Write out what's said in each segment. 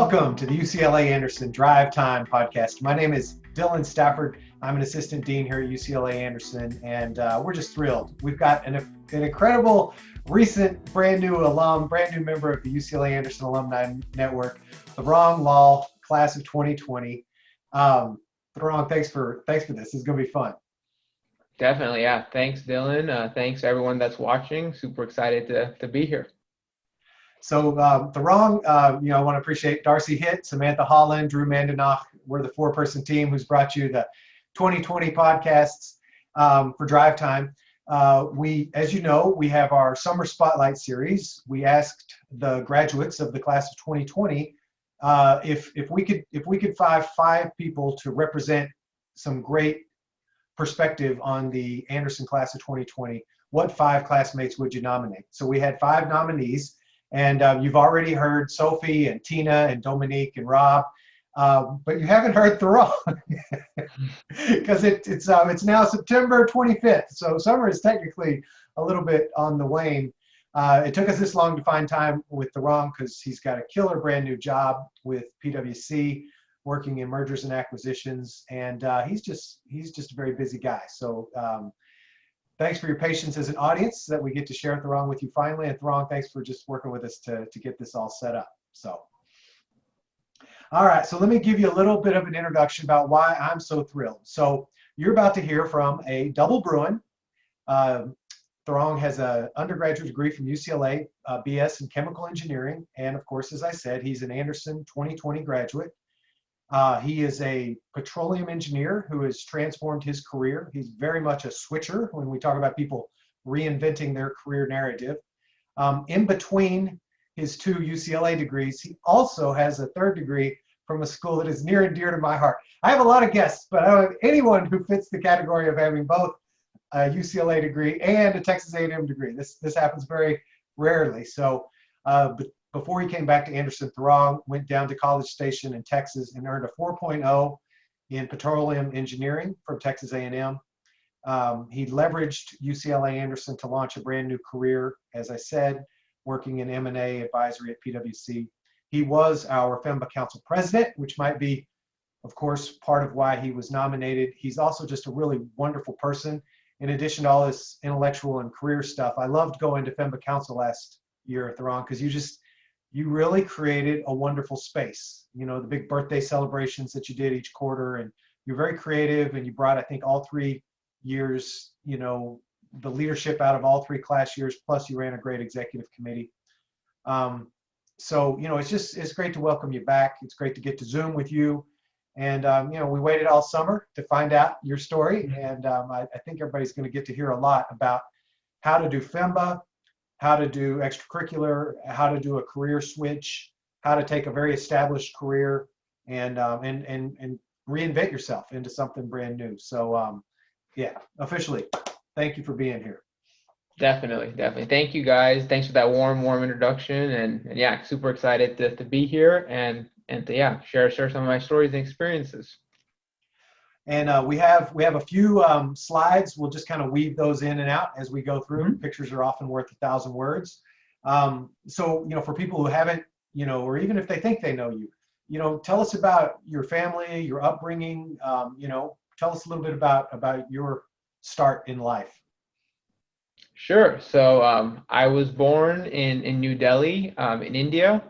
Welcome to the UCLA Anderson Drive Time podcast. My name is Dylan Stafford. I'm an assistant dean here at UCLA Anderson, and we're just thrilled. We've got an incredible, recent, brand new member of the UCLA Anderson Alumni Network, Tarang Lal, class of 2020. Tarang, thanks for this. This is going to be fun. Definitely, yeah. Thanks, Dylan. Thanks everyone that's watching. Super excited to be here. So Tarang, I want to appreciate Darcy Hitt, Samantha Holland, Drew Mandenach. We're the four-person team who's brought you the 2020 podcasts for Drive Time. As you know, we have our summer spotlight series. We asked the graduates of the class of 2020 if we could find five people to represent some great perspective on the Anderson class of 2020. What five classmates would you nominate? So we had five nominees. And you've already heard Sophie and Tina and Dominique and Rob, but you haven't heard Tarang because it's now September 25th. So summer is technically a little bit on the wane. It took us this long to find time with Tarang because he's got a killer brand new job with PwC, working in mergers and acquisitions, and he's just a very busy guy. So. Thanks for your patience as an audience that we get to share Tarang with you finally. And Tarang, thanks for just working with us to get this all set up. So, all right, so let me give you a little bit of an introduction about why I'm so thrilled. So you're about to hear from a double Bruin. Tarang has an undergraduate degree from UCLA, BS in chemical engineering. And of course, as I said, he's an Anderson 2020 graduate. He is a petroleum engineer who has transformed his career. He's very much a switcher when we talk about people reinventing their career narrative. In between his two UCLA degrees, he also has a third degree from a school that is near and dear to my heart. I have a lot of guests, but I don't have anyone who fits the category of having both a UCLA degree and a Texas A&M degree. This happens very rarely. So, before he came back to Anderson, Tarang went down to College Station in Texas and earned a 4.0 in petroleum engineering from Texas A&M. He leveraged UCLA Anderson to launch a brand new career, as I said, working in M&A Advisory at PwC. He was our FEMBA Council President, which might be, of course, part of why he was nominated. He's also just a really wonderful person. In addition to all this intellectual and career stuff, I loved going to FEMBA Council last year, Tarang, because you really created a wonderful space. You know, the big birthday celebrations that you did each quarter, and you're very creative, and you brought, I think, all 3 years, the leadership out of all 3 class years, plus you ran a great executive committee. So, it's great to welcome you back. It's great to get to Zoom with you. And, we waited all summer to find out your story. And I think everybody's going to get to hear a lot about how to do FEMBA, how to do extracurricular, how to do a career switch, how to take a very established career and reinvent yourself into something brand new. So, officially, thank you for being here. Definitely. Thank you guys. Thanks for that warm introduction. And yeah, super excited to be here and to share some of my stories and experiences. And we have a few slides. We'll just kind of weave those in and out as we go through. Mm-hmm. Pictures are often worth 1,000 words. So, for people who haven't, or even if they think they know you, tell us about your family, your upbringing. Tell us a little bit about your start in life. Sure. So I was born in New Delhi, in India,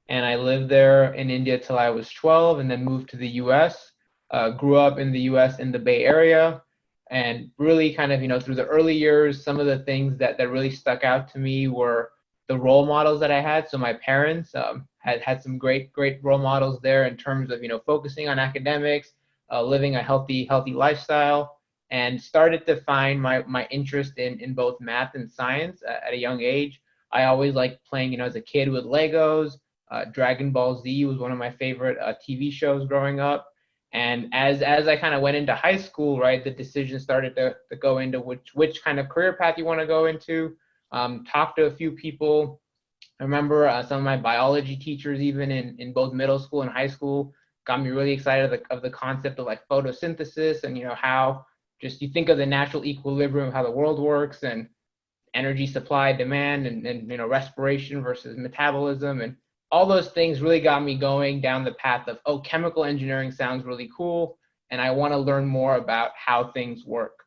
and I lived there in India till I was 12, and then moved to the U.S. Grew up in the U.S. in the Bay Area, and really kind of, through the early years, some of the things that really stuck out to me were the role models that I had. So my parents had some great role models there in terms of, focusing on academics, living a healthy lifestyle, and started to find my interest in both math and science at a young age. I always liked playing, as a kid with Legos. Dragon Ball Z was one of my favorite TV shows growing up. And as I kind of went into high school, right, the decision started to go into which kind of career path you want to go into. Talked to a few people. I remember some of my biology teachers, even in both middle school and high school, got me really excited of the concept of like photosynthesis and, how just you think of the natural equilibrium of how the world works and energy supply, demand, and respiration versus metabolism. And all those things really got me going down the path of, oh, chemical engineering sounds really cool, and I want to learn more about how things work.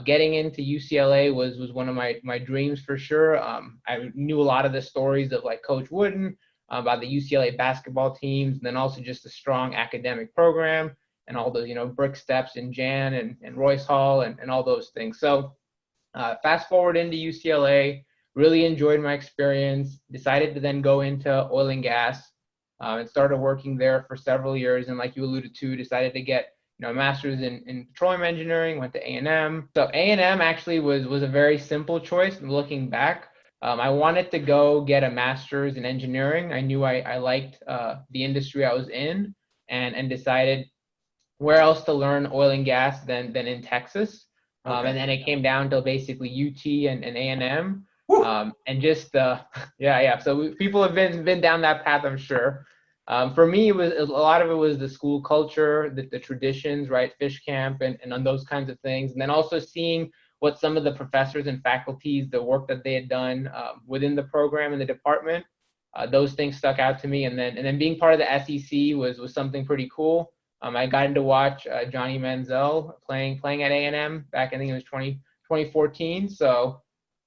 Getting into UCLA was one of my dreams for sure. I knew a lot of the stories of like Coach Wooden, about the UCLA basketball teams, and then also just a strong academic program and all the, brick steps in Jan and Royce Hall and all those things. So fast forward into UCLA, really enjoyed my experience, decided to then go into oil and gas, and started working there for several years. And like you alluded to, decided to get a master's in petroleum engineering, went to A&M. So A&M actually was a very simple choice. Looking back, I wanted to go get a master's in engineering. I knew I liked the industry I was in, and decided where else to learn oil and gas than in Texas. Okay. And then it came down to basically UT and A&M. And just yeah. So people have been down that path, I'm sure. For me, it was a lot of it was the school culture, the traditions, right? Fish camp and on those kinds of things, and then also seeing what some of the professors and faculties, the work that they had done within the program and the department, those things stuck out to me. And then being part of the SEC was something pretty cool. I got to watch Johnny Manziel playing at A&M back, I think it was 2014. So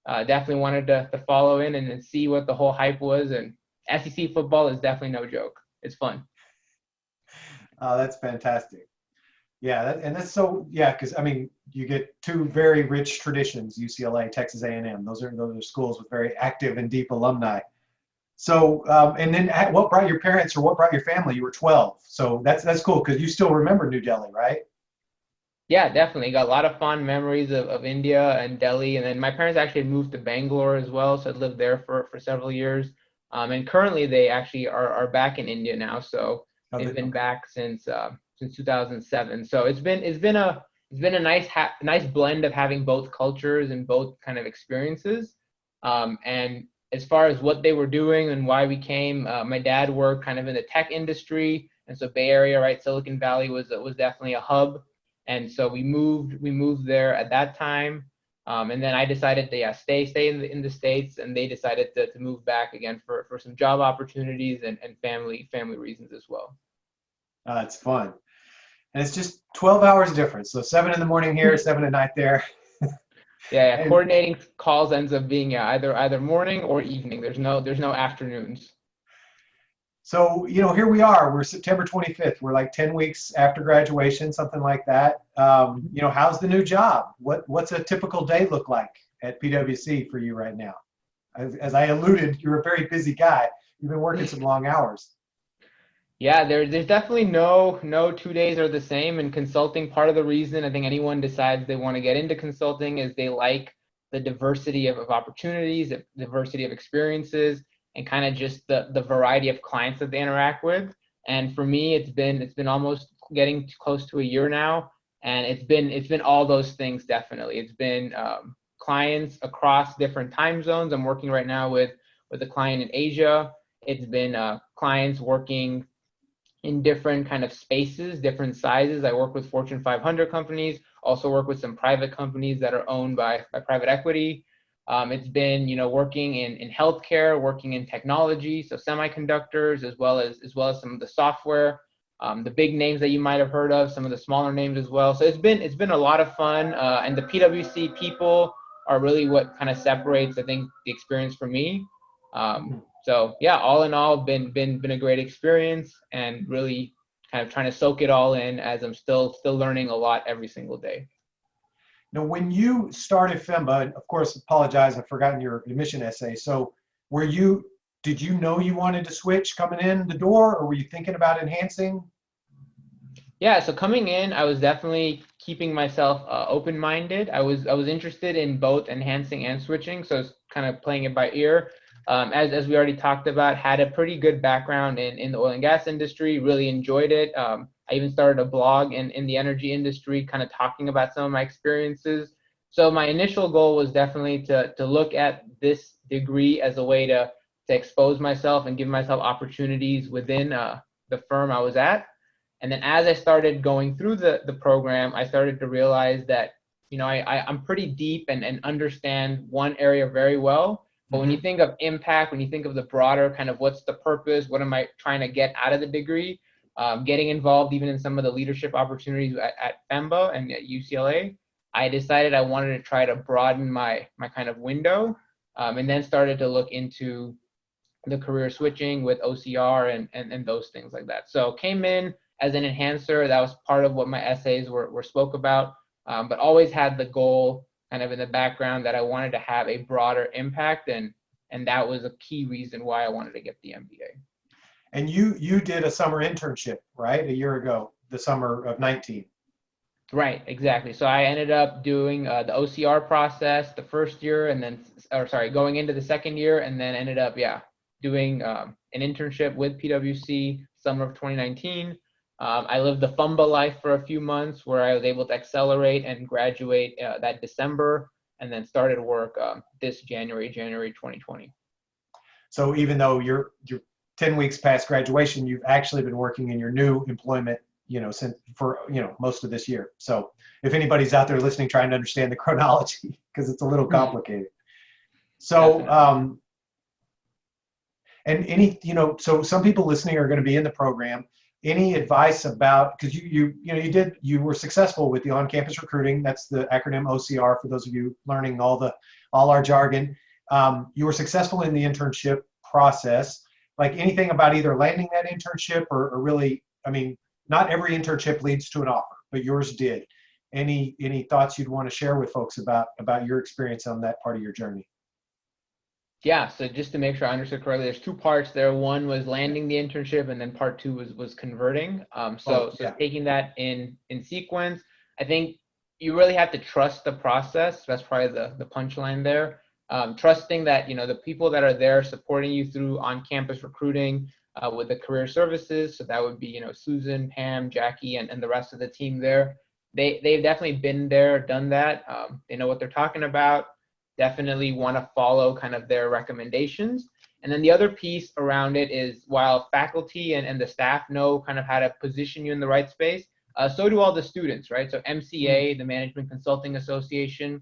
definitely wanted to follow in and see what the whole hype was. And SEC football is definitely no joke. It's fun. That's fantastic. Yeah, that's so, yeah, because I mean, you get two very rich traditions, UCLA, Texas A&M. Those are schools with very active and deep alumni. So, and then what brought your parents or what brought your family? You were 12. So that's cool because you still remember New Delhi, right? Yeah, definitely. Got a lot of fond memories of India and Delhi. And then my parents actually had moved to Bangalore as well. So I lived there for several years. And currently they actually are back in India now. So they've been back since 2007. So it's been a nice blend of having both cultures and both kind of experiences. And as far as what they were doing and why we came, my dad worked kind of in the tech industry, and so Bay Area, right, Silicon Valley was definitely a hub, and so we moved there at that time. And then I decided to stay in the States, and they decided to move back again for some job opportunities and family reasons as well. It's fun. And it's just 12 hours difference. So 7 in the morning here, 7 at night there. Yeah. Coordinating calls ends up being either morning or evening. There's no afternoons. So, here we are. We're September 25th. We're like 10 weeks after graduation, something like that. How's the new job? What's a typical day look like at PwC for you right now? As I alluded, you're a very busy guy. You've been working some long hours. Yeah, there's definitely no 2 days are the same in consulting. Part of the reason I think anyone decides they want to get into consulting is they like the diversity of opportunities, the diversity of experiences, and kind of just the variety of clients that they interact with. And for me, it's been almost getting close to a year now, and it's been all those things. Definitely, it's been clients across different time zones. I'm working right now with a client in Asia. It's been clients working in different kind of spaces, different sizes. I work with Fortune 500 companies, also work with some private companies that are owned by private equity. It's been, working in healthcare, working in technology, so semiconductors, as well as some of the software, the big names that you might have heard of, some of the smaller names as well. So it's been a lot of fun, and the PwC people are really what kind of separates, I think, the experience for me. So yeah, all in all, been a great experience, and really kind of trying to soak it all in as I'm still learning a lot every single day. Now, when you started FEMBA, and of course, apologize, I've forgotten your admission essay. So did you know you wanted to switch coming in the door, or were you thinking about enhancing? Yeah, so coming in, I was definitely keeping myself open-minded. I was interested in both enhancing and switching, so it's kind of playing it by ear. As we already talked about, had a pretty good background in the oil and gas industry, really enjoyed it. I even started a blog in the energy industry, kind of talking about some of my experiences. So my initial goal was definitely to look at this degree as a way to expose myself and give myself opportunities within the firm I was at. And then as I started going through the program, I started to realize that, I'm pretty deep and understand one area very well, But when you think of impact, when you think of the broader kind of what's the purpose, what am I trying to get out of the degree, getting involved even in some of the leadership opportunities at FEMBA and at UCLA, I decided I wanted to try to broaden my kind of window, and then started to look into the career switching with OCR and those things like that. So came in as an enhancer. That was part of what my essays were spoke about, but always had the goal kind of in the background that I wanted to have a broader impact, and that was a key reason why I wanted to get the MBA. And you did a summer internship, right? A year ago, the summer of 19. Right, exactly. So I ended up doing the OCR process the first year, and then, going into the second year, and then ended up, doing an internship with PwC summer of 2019. I lived the FEMBA life for a few months where I was able to accelerate and graduate that December, and then started work this January 2020. So even though you're 10 weeks past graduation, you've actually been working in your new employment, since for, most of this year. So if anybody's out there listening, trying to understand the chronology, because it's a little complicated. So, and any, so some people listening are going to be in the program. Any advice about, because you were successful with the on-campus recruiting. That's the acronym OCR for those of you learning all our jargon. You were successful in the internship process. Like anything about either landing that internship or really, not every internship leads to an offer, but yours did. Any thoughts you'd want to share with folks about your experience on that part of your journey? Yeah, so just to make sure I understood correctly, there's two parts there. One was landing the internship, and then part two was converting. So taking that in sequence, I think you really have to trust the process. That's probably the punchline there. Trusting that, the people that are there supporting you through on-campus recruiting with the career services, so that would be, Susan, Pam, Jackie, and the rest of the team there. They've definitely been there, done that. They know what they're talking about. Definitely want to follow kind of their recommendations. And then the other piece around it is, while faculty and the staff know kind of how to position you in the right space, so do all the students, right? So MCA, the Management Consulting Association,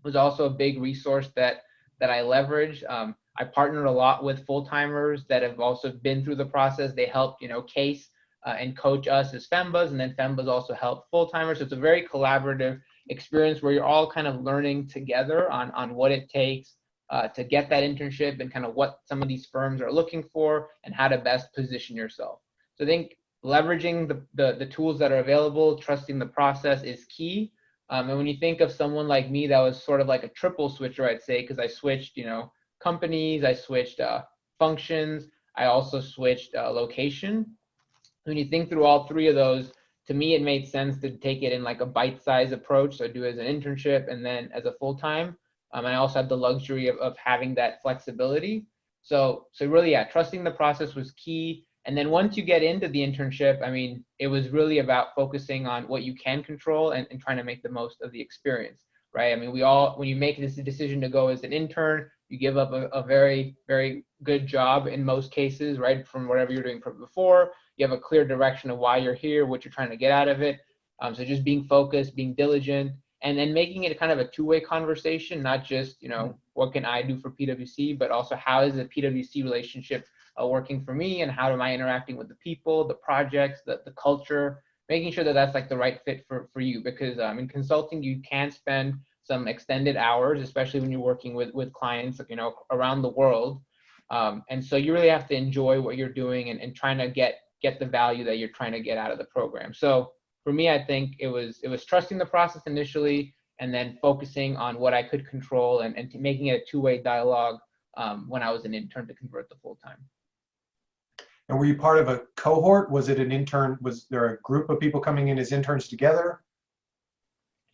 was also a big resource that I leveraged. I partnered a lot with full-timers that have also been through the process. They help, case and coach us as FEMBAs, and then FEMBAs also help full-timers. So it's a very collaborative experience where you're all kind of learning together on what it takes to get that internship and kind of what some of these firms are looking for and how to best position yourself. So I think leveraging the tools that are available, trusting the process is key. And when you think of someone like me that was sort of like a triple switcher, I'd say, because I switched, companies, I switched functions, I also switched location. When you think through all three of those, to me, it made sense to take it in like a bite-sized approach. So I do it as an internship and then as a full-time. And I also had the luxury of having that flexibility. So really, trusting the process was key. And then once you get into the internship, it was really about focusing on what you can control and trying to make the most of the experience, right? When you make this decision to go as an intern, you give up a very, very good job in most cases, right? From whatever you're doing from before, you have a clear direction of why you're here, what you're trying to get out of it. So just being focused, being diligent, and then making it kind of a two-way conversation, not just, what can I do for PwC, but also how is the PwC relationship working for me, and how am I interacting with the people, the projects, the culture, making sure that that's like the right fit for you. Because in consulting, you can spend some extended hours, especially when you're working with clients, around the world. And so you really have to enjoy what you're doing and trying to get the value that you're trying to get out of the program. So for me, I think it was trusting the process initially, and then focusing on what I could control and making it a two-way dialogue when I was an intern to convert to full-time. And were you part of a cohort? Was it an intern? Was there a group of people coming in as interns together?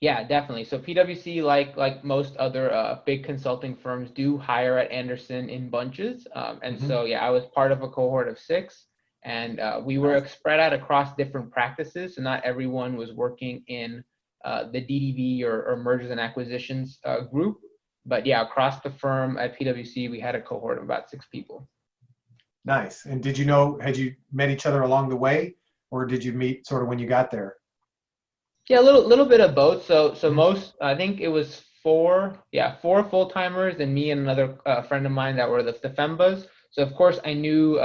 Yeah, definitely. So PwC, like most other big consulting firms, do hire at Anderson in bunches. And so, I was part of a cohort of 6, and we were spread out across different practices. So not everyone was working in the DDV or mergers and acquisitions group. But across the firm at PwC, we had a cohort of about 6 people. Nice. And had you met each other along the way, or did you meet sort of when you got there? Yeah, a little bit of both. So most, I think it was four full-timers and me and another friend of mine that were the FEMBAs. So of course I knew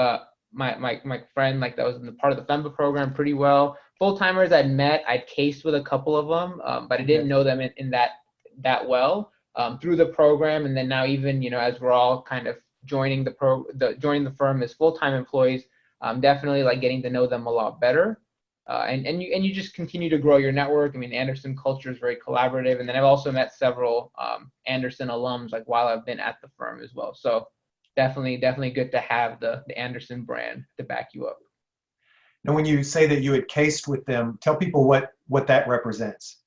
my friend like that was in the part of the FEMBA program pretty well. Full-timers I'd met, I'd cased with a couple of them, but I didn't know them in that well through the program. And then now even, as we're all kind of joining joining the firm as full-time employees, definitely like getting to know them a lot better. And you just continue to grow your network. I mean, Anderson culture is very collaborative. And then I've also met several Anderson alums like while I've been at the firm as well. So definitely good to have the Anderson brand to back you up. Now, when you say that you had cased with them, tell people what that represents.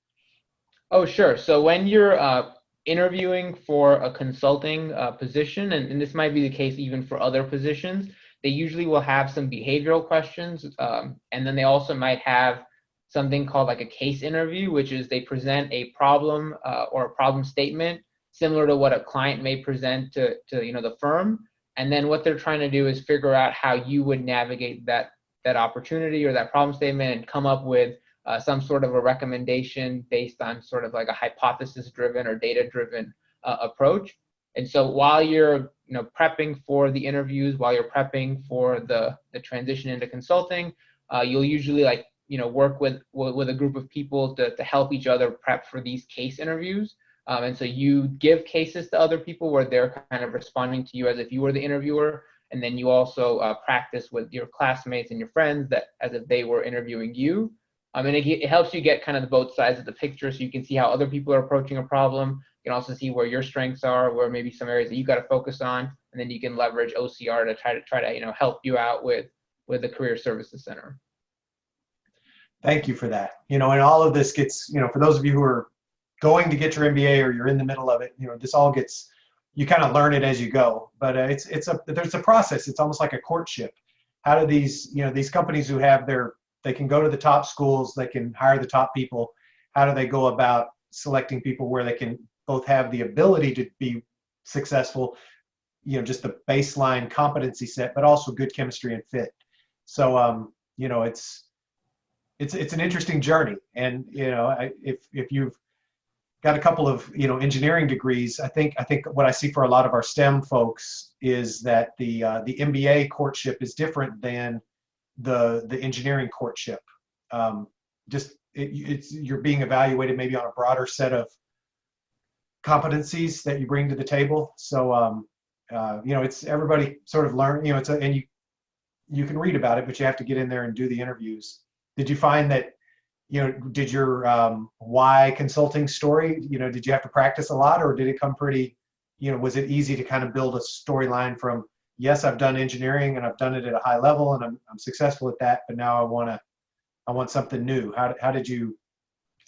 Oh, sure. So when you're interviewing for a consulting position, and this might be the case even for other positions, they usually will have some behavioral questions, and then they also might have something called like a case interview, which is they present a problem or a problem statement similar to what a client may present to the firm, and then what they're trying to do is figure out how you would navigate that opportunity or that problem statement and come up with some sort of a recommendation based on sort of like a hypothesis-driven or data-driven approach. And so while you're prepping for the interviews, while you're prepping for the transition into consulting, you'll usually work with a group of people to help each other prep for these case interviews. And so you give cases to other people where they're kind of responding to you as if you were the interviewer. And then you also practice with your classmates and your friends that as if they were interviewing you. And it helps you get kind of both sides of the picture so you can see how other people are approaching a problem. You can also see where your strengths are, where maybe some areas that you got to focus on, and then you can leverage OCR to try to help you out with the Career Services Center. Thank you for that. And all of this gets, for those of you who are going to get your MBA or you're in the middle of it, this all gets, you kind of learn it as you go. But there's a process. It's almost like a courtship. How do these companies who have they can go to the top schools, they can hire the top people. How do they go about selecting people where they can both have the ability to be successful, just the baseline competency set, but also good chemistry and fit. So, it's an interesting journey. And, if you've got a couple of, engineering degrees, I think what I see for a lot of our STEM folks is that the MBA courtship is different than the engineering courtship. You're being evaluated maybe on a broader set of competencies that you bring to the table. So, it's everybody sort of learn, and you can read about it, but you have to get in there and do the interviews. Did you find that, did your why consulting story, did you have to practice a lot, or did it come pretty, was it easy to kind of build a storyline from, yes, I've done engineering and I've done it at a high level and I'm successful at that, but now I want something new. How did you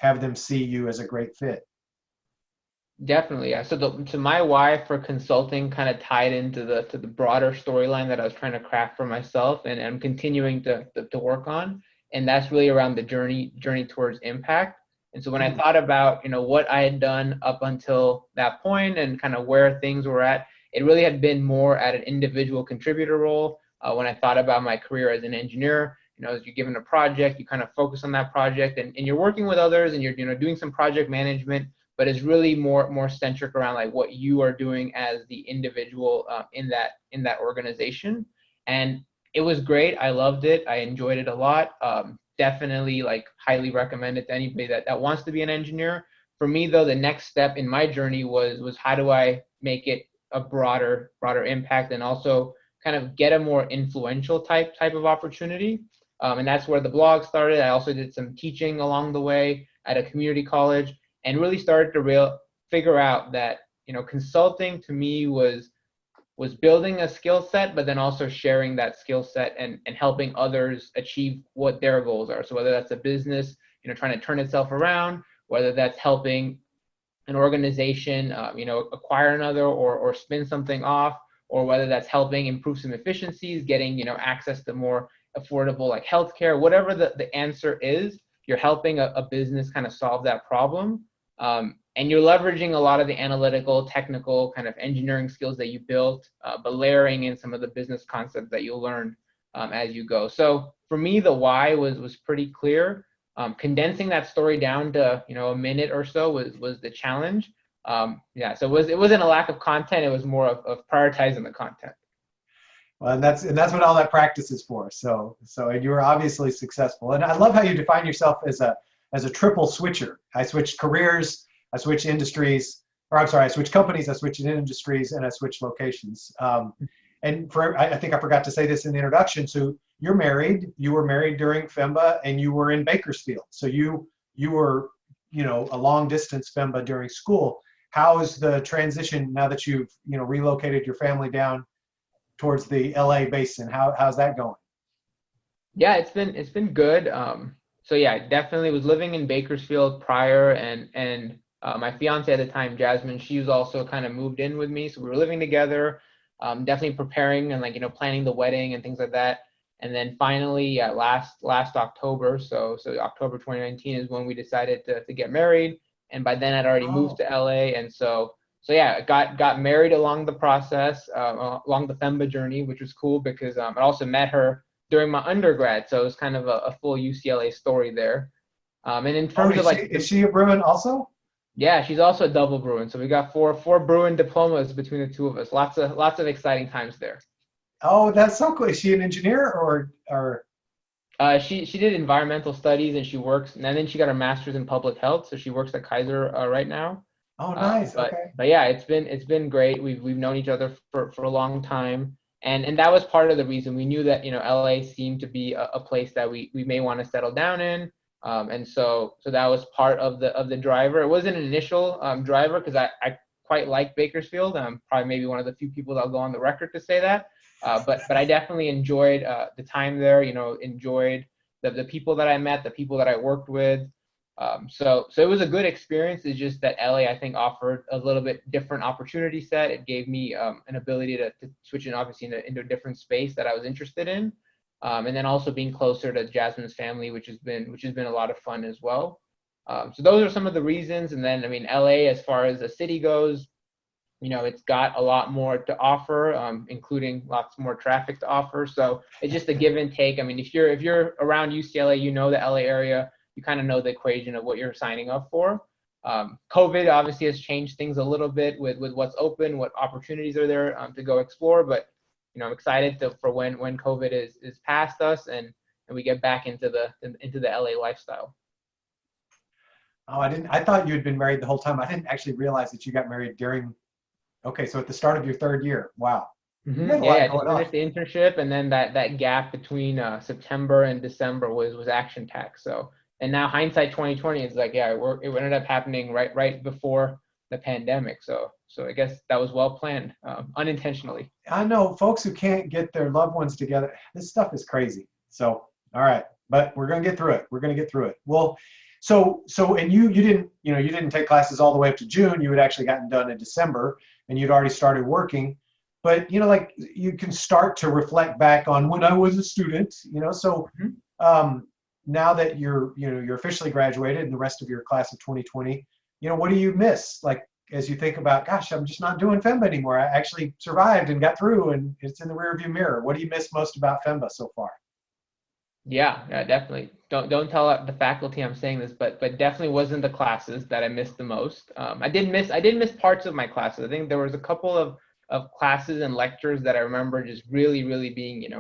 have them see you as a great fit? Definitely, yeah. So my why for consulting kind of tied into the broader storyline that I was trying to craft for myself, and I'm continuing to work on, and that's really around the journey towards impact. And so when I thought about what I had done up until that point and kind of where things were at, it really had been more at an individual contributor role. When I thought about my career as an engineer, as you're given a project, you kind of focus on that project, and you're working with others, and you're doing some project management. But it's really more centric around like what you are doing as the individual in that organization. And it was great. I loved it. I enjoyed it a lot. Definitely like highly recommend it to anybody that wants to be an engineer. For me though, the next step in my journey was how do I make it a broader impact and also kind of get a more influential type of opportunity. And that's where the blog started. I also did some teaching along the way at a community college, and really started to figure out that consulting to me was building a skill set, but then also sharing that skill set and helping others achieve what their goals are. So whether that's a business trying to turn itself around, whether that's helping an organization acquire another or spin something off, or whether that's helping improve some efficiencies, getting access to more affordable like healthcare, whatever the answer is, you're helping a business kind of solve that problem. And you're leveraging a lot of the analytical, technical kind of engineering skills that you built, but layering in some of the business concepts that you'll learn as you go. So for me, the why was pretty clear. Condensing that story down to a minute or so was the challenge. Yeah, so it wasn't a lack of content. It was more of prioritizing the content. Well, and that's what all that practice is for. So and you were obviously successful. And I love how you define yourself as a triple switcher. I switched careers, I switched industries, or I'm sorry, I switched companies, I switched industries, and I switched locations. And I think I forgot to say this in the introduction. So you're married. You were married during FEMBA, and you were in Bakersfield. So you were, a long distance FEMBA during school. How is the transition now that you've relocated your family down towards the LA basin? How's that going? Yeah, it's been good. So yeah, definitely was living in Bakersfield prior, and my fiance at the time, Jasmine, she was also kind of moved in with me, so we were living together. Definitely preparing and planning the wedding and things like that. And then finally, yeah, last October, so October 2019 is when we decided to get married. And by then I'd already moved to LA, and so yeah, got married along the process, along the FEMBA journey, which was cool because I also met her during my undergrad, so it was kind of a full UCLA story there. And in terms of is she a Bruin also? Yeah, she's also a double Bruin, so we got four Bruin diplomas between the two of us. Lots of exciting times there. Oh, that's so cool. Is she an engineer or? She did environmental studies, and she works, and then she got her master's in public health, so she works at Kaiser right now. Oh, nice. But Okay. but yeah, it's been great. We've known each other for a long time, and that was part of the reason. We knew that LA seemed to be a place that we may want to settle down in, and so that was part of the driver. It wasn't an initial driver because I quite like Bakersfield. I'm probably maybe one of the few people that'll go on the record to say that. But I definitely enjoyed the time there. Enjoyed the people that I met, the people that I worked with. So it was a good experience. It's just that LA, I think, offered a little bit different opportunity set. It gave me an ability to switch in, obviously, into a different space that I was interested in, and then also being closer to Jasmine's family, which has been a lot of fun as well. So those are some of the reasons. And then, I mean, LA, as far as the city goes, it's got a lot more to offer, including lots more traffic to offer. So it's just a give and take. I mean, if you're around UCLA, the LA area, you kind of know the equation of what you're signing up for. COVID obviously has changed things a little bit with what's open, what opportunities are there to go explore. But I'm excited for when COVID is past us and we get back into the LA lifestyle. Oh, I thought you had been married the whole time. I didn't actually realize that you got married during. Okay, so at the start of your third year. Wow. Mm-hmm. Yeah, I just finished the internship, and then that gap between September and December was action tax. So, and now hindsight 2020 is it ended up happening right before the pandemic. So I guess that was well planned, unintentionally. I know folks who can't get their loved ones together. This stuff is crazy. So, all right, but we're gonna get through it. Well, so and you didn't take classes all the way up to June. You had actually gotten done in December, and you'd already started working. But you can start to reflect back on when I was a student. So now that you're officially graduated, and the rest of your class of 2020, what do you miss? Like as you think about, gosh, I'm just not doing FEMBA anymore. I actually survived and got through, and it's in the rearview mirror. What do you miss most about FEMBA so far? Yeah, definitely. Don't tell the faculty I'm saying this, but definitely wasn't the classes that I missed the most. I did miss parts of my classes. I think there was a couple of classes and lectures that I remember just really, really being,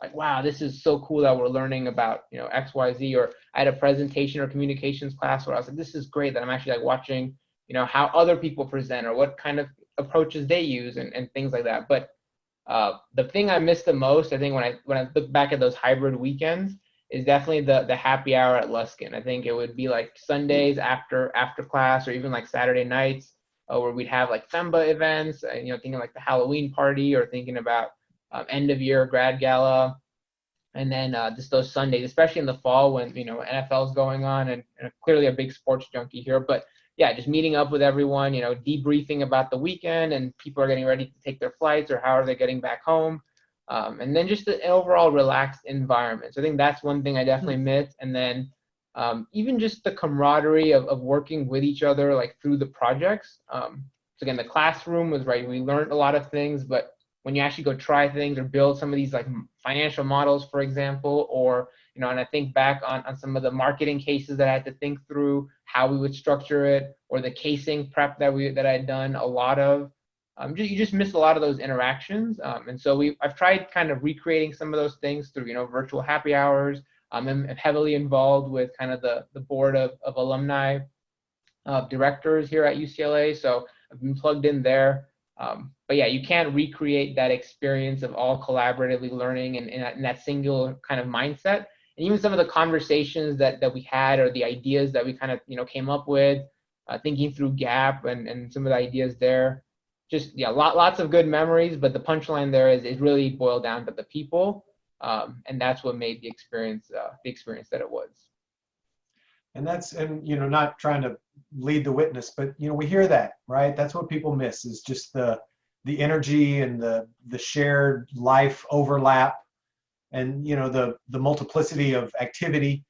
like, wow, this is so cool that we're learning about, X, Y, Z. Or I had a presentation or communications class where I was like, this is great that I'm actually like watching, how other people present or what kind of approaches they use and things like that. But the thing I miss the most, I think, when I look back at those hybrid weekends, is definitely the happy hour at Luskin. I think it would be like Sundays after class, or even like Saturday nights, where we'd have like FEMBA events, thinking like the Halloween party, or thinking about end of year grad gala, and then just those Sundays, especially in the fall when NFL's going on, and clearly a big sports junkie here, but yeah, just meeting up with everyone, debriefing about the weekend, and people are getting ready to take their flights, or how are they getting back home. And then just an overall relaxed environment. So I think that's one thing I definitely miss. And then even just the camaraderie of working with each other, like through the projects. So again, the classroom was right. We learned a lot of things, but when you actually go try things or build some of these like financial models, for example, or, you know, and I think back on some of the marketing cases that I had to think through how we would structure it, or the casing prep that I had done a lot of. You just miss a lot of those interactions. And so I've tried kind of recreating some of those things through, you know, virtual happy hours. I'm heavily involved with kind of the board of alumni directors here at UCLA. So I've been plugged in there. But yeah, you can't recreate that experience of all collaboratively learning and in that singular kind of mindset. And even some of the conversations that we had, or the ideas that we kind of, you know, came up with, thinking through gap and some of the ideas there. Just, yeah, lots of good memories, but the punchline there is it really boiled down to the people. And that's what made the experience that it was. And you know, not trying to lead the witness, but you know, we hear that, right? That's what people miss, is just the energy and the shared life overlap, and you know, the multiplicity of activity.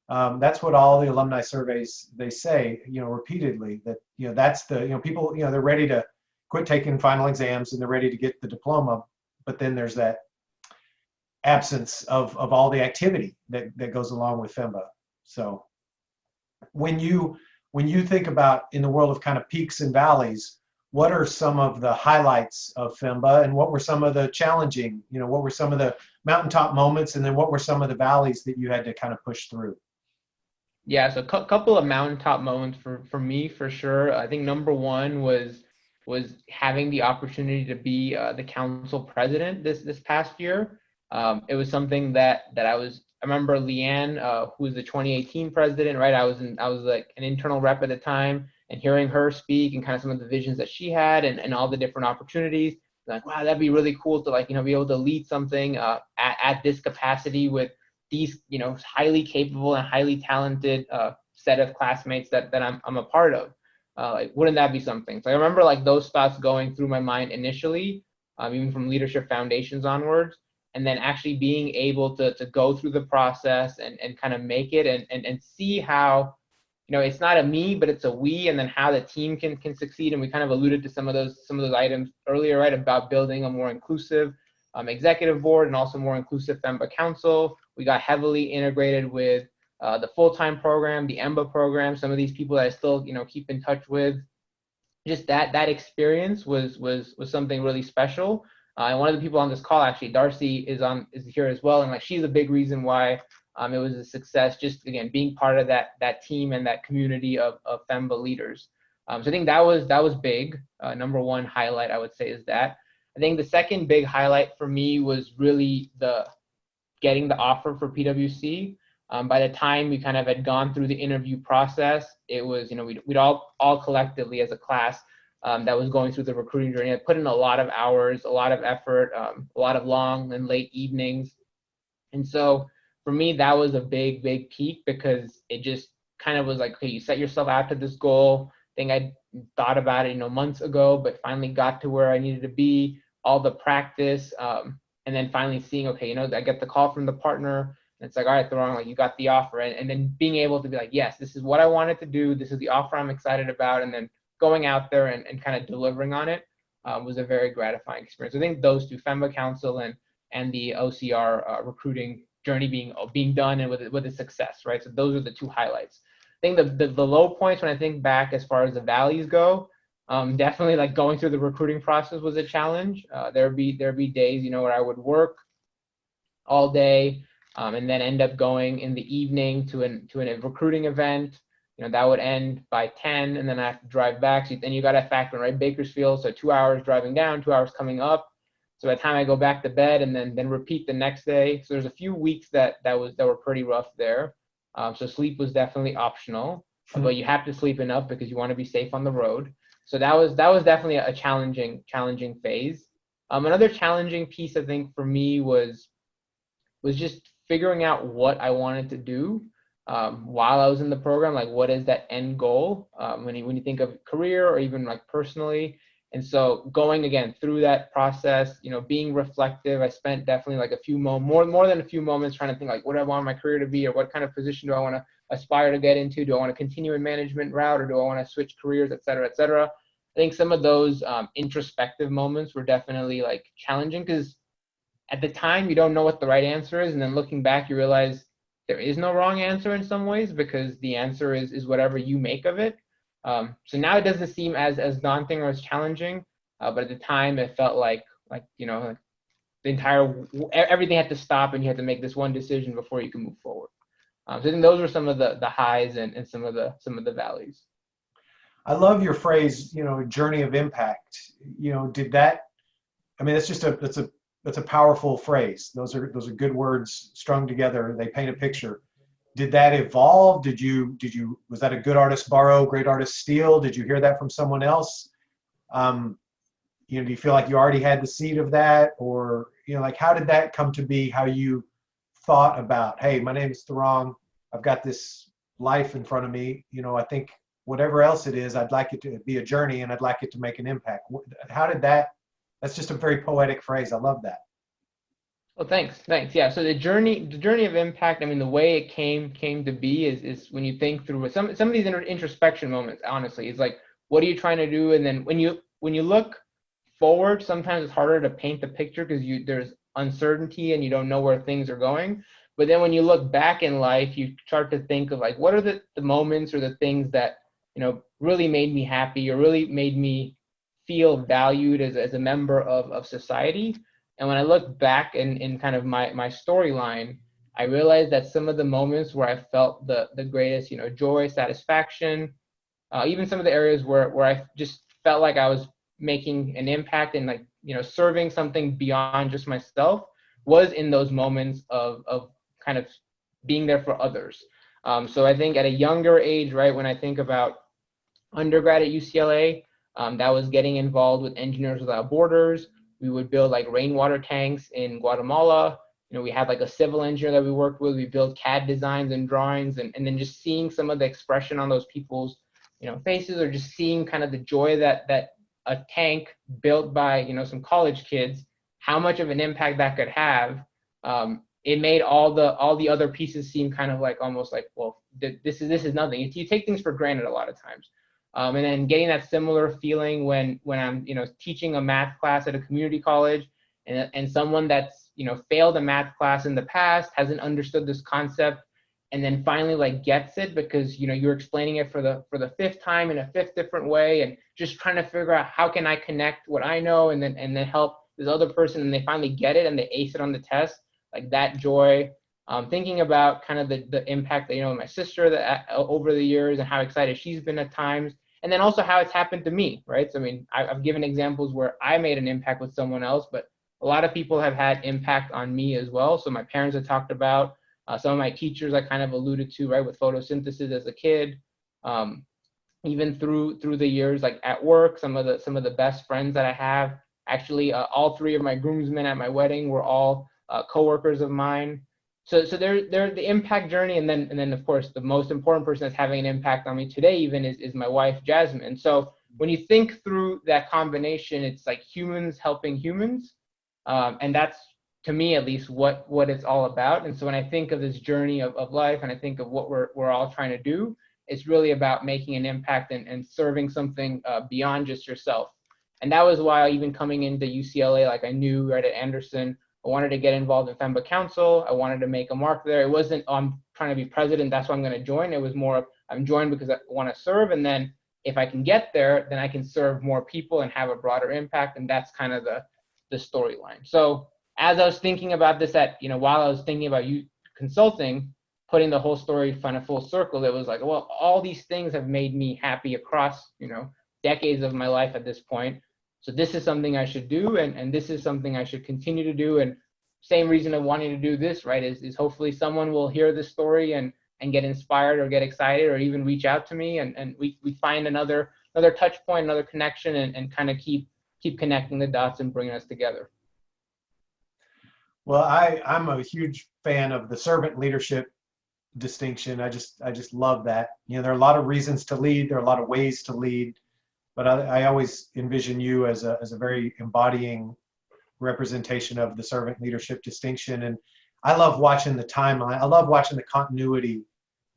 That's what all the alumni surveys, they say, you know, repeatedly, that, you know, that's the, you know, people, you know, they're ready to quit taking final exams and they're ready to get the diploma, but then there's that absence of all the activity that goes along with FEMBA. So when you think about, in the world of kind of peaks and valleys, what are some of the highlights of FEMBA, and what were some of the challenging, you know, what were some of the mountaintop moments, and then what were some of the valleys that you had to kind of push through? Yeah, so a couple of mountaintop moments for me, for sure. I think number one was having the opportunity to be the council president this past year. It was something that I remember Leanne, who was the 2018 president, right? I was like an internal rep at the time, and hearing her speak and kind of some of the visions that she had, and all the different opportunities. Like, wow, that'd be really cool to, like, you know, be able to lead something at this capacity with these, you know, highly capable and highly talented set of classmates that I'm a part of. Like, wouldn't that be something? So I remember like those thoughts going through my mind initially, even from leadership foundations onwards, and then actually being able to go through the process and kind of make it and see how, you know, it's not a me, but it's a we, and then how the team can succeed. And we kind of alluded to some of those items earlier, right, about building a more inclusive executive board and also more inclusive FEMBA council. We got heavily integrated with the full-time program, the EMBA program, some of these people that I still, you know, keep in touch with. Just that experience was something really special. And one of the people on this call, actually, Darcy, is here as well, and like, she's a big reason why it was a success. Just, again, being part of that team and that community of FEMBA leaders. So I think that was big. Number one highlight, I would say, is that. I think the second big highlight for me was really getting the offer for PwC. By the time we kind of had gone through the interview process, it was, you know, we'd all collectively as a class that was going through the recruiting journey, I put in a lot of hours, a lot of effort, a lot of long and late evenings. And so for me, that was a big peak, because it just kind of was like, okay, you set yourself out to this goal. I think I thought about it, you know, months ago, but finally got to where I needed to be, all the practice, and then finally seeing, okay, you know, I get the call from the partner, and it's like, all right, Tarang, like, you got the offer, and then being able to be like, yes, this is what I wanted to do, this is the offer I'm excited about, and then going out there and kind of delivering on it was a very gratifying experience. I think those two, FEMBA Council and the OCR recruiting journey being done, and with a success, right? So those are the two highlights. I think the low points, when I think back as far as the valleys go, definitely like going through the recruiting process was a challenge. There'd be days, you know, where I would work all day and then end up going in the evening to a recruiting event. You know, that would end by 10, and then I have to drive back. So then you got to factor in, right, Bakersfield, so 2 hours driving down, 2 hours coming up. So by the time I go back to bed and then repeat the next day, so there's a few weeks that were pretty rough there. So sleep was definitely optional, but you have to sleep enough because you want to be safe on the road. So that was definitely a challenging phase. Another challenging piece, I think, for me was just figuring out what I wanted to do while I was in the program. Like, what is that end goal when you think of career or even like personally? And so going again through that process, you know, being reflective, I spent definitely like more than a few moments trying to think, like, what do I want my career to be, or what kind of position do I want to aspire to get into? Do I want to continue in management route, or do I want to switch careers, et cetera, et cetera? I think some of those introspective moments were definitely like challenging because at the time you don't know what the right answer is, and then looking back you realize there is no wrong answer in some ways because the answer is whatever you make of it. So now it doesn't seem as daunting or as challenging, but at the time it felt like like the entire everything had to stop and you had to make this one decision before you can move forward. So I think those were some of the highs and some of the valleys. I love your phrase, journey of impact. Did that, I mean, that's a powerful phrase. Those are good words strung together. They paint a picture. Did that evolve? Was that a good artist borrow, great artist steal? Did you hear that from someone else? Do you feel like you already had the seed of that, or like how did that come to be? How you thought about, hey, my name is Tarang, I've got this life in front of me. I think whatever else it is, I'd like it to be a journey and I'd like it to make an impact. How did that? That's just a very poetic phrase. I love that. Well, thanks. Yeah. So the journey of impact. I mean, the way it came to be is when you think through some of these introspection moments. Honestly, it's like, what are you trying to do? And then when you look forward, sometimes it's harder to paint the picture because there's uncertainty and you don't know where things are going. But then when you look back in life, you start to think of like, what are the moments or the things that really made me happy or really made me feel valued as a member of society. And when I look back in kind of my storyline, I realized that some of the moments where I felt the greatest, joy, satisfaction, even some of the areas where I just felt like I was making an impact and like, serving something beyond just myself was in those moments of kind of being there for others. So I think at a younger age, right, when I think about undergrad at UCLA, that was getting involved with Engineers Without Borders. We would build like rainwater tanks in Guatemala. We had like a civil engineer that we worked with. We built CAD designs and drawings, and then just seeing some of the expression on those people's, faces, or just seeing kind of the joy that a tank built by, some college kids, how much of an impact that could have. It made all the other pieces seem kind of like almost like, well, this is nothing. You take things for granted a lot of times. And then getting that similar feeling when I'm, teaching a math class at a community college, and someone that's, failed a math class in the past, hasn't understood this concept, and then finally like gets it because, you're explaining it for the fifth time in a fifth different way, and just trying to figure out how can I connect what I know and then help this other person, and they finally get it and they ace it on the test, like that joy. Thinking about kind of the impact that, my sister that over the years and how excited she's been at times. And then also how it's happened to me, right? So, I mean, I've given examples where I made an impact with someone else, but a lot of people have had impact on me as well. So my parents have talked about, some of my teachers I kind of alluded to, right, with photosynthesis as a kid. Even through the years, like at work, some of the best friends that I have, actually, all three of my groomsmen at my wedding were all coworkers of mine. So they're the impact journey, and then of course the most important person that's having an impact on me today even is my wife Jasmine. So when you think through that combination, it's like humans helping humans, and that's, to me at least, what it's all about. And so when I think of this journey of life, and I think of what we're all trying to do, it's really about making an impact and serving something beyond just yourself. And that was why even coming into UCLA, like I knew right at Anderson, I wanted to get involved in FEMBA Council. I wanted to make a mark there. It wasn't, I'm trying to be president, that's why I'm going to join. It was more of, I'm joined because I want to serve. And then if I can get there, then I can serve more people and have a broader impact. And that's kind of the storyline. So as I was thinking about this while I was thinking about you consulting, putting the whole story kind of full circle, it was like, well, all these things have made me happy across, decades of my life at this point. So this is something I should do, and this is something I should continue to do. And same reason of wanting to do this, right, is hopefully someone will hear this story and get inspired or get excited or even reach out to me, and we find another touch point, another connection, and kind of keep connecting the dots and bringing us together. Well, I'm a huge fan of the servant leadership distinction. I just love that. There are a lot of reasons to lead. There are a lot of ways to lead. But I always envision you as a very embodying representation of the servant leadership distinction. And I love watching the timeline. I love watching the continuity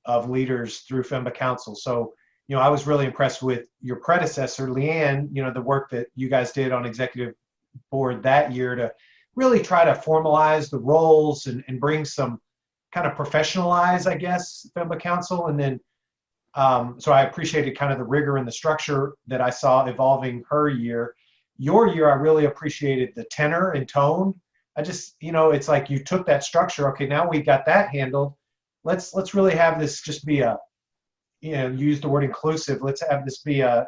of leaders through FEMBA Council. So, I was really impressed with your predecessor, Leanne, the work that you guys did on executive board that year to really try to formalize the roles and bring some kind of professionalize, I guess, FEMBA Council. And then, so I appreciated kind of the rigor and the structure that I saw evolving her year. Your year, I really appreciated the tenor and tone. I just, it's like you took that structure. Okay, now we got that handled. Let's really have this just be a, use the word inclusive. Let's have this be a,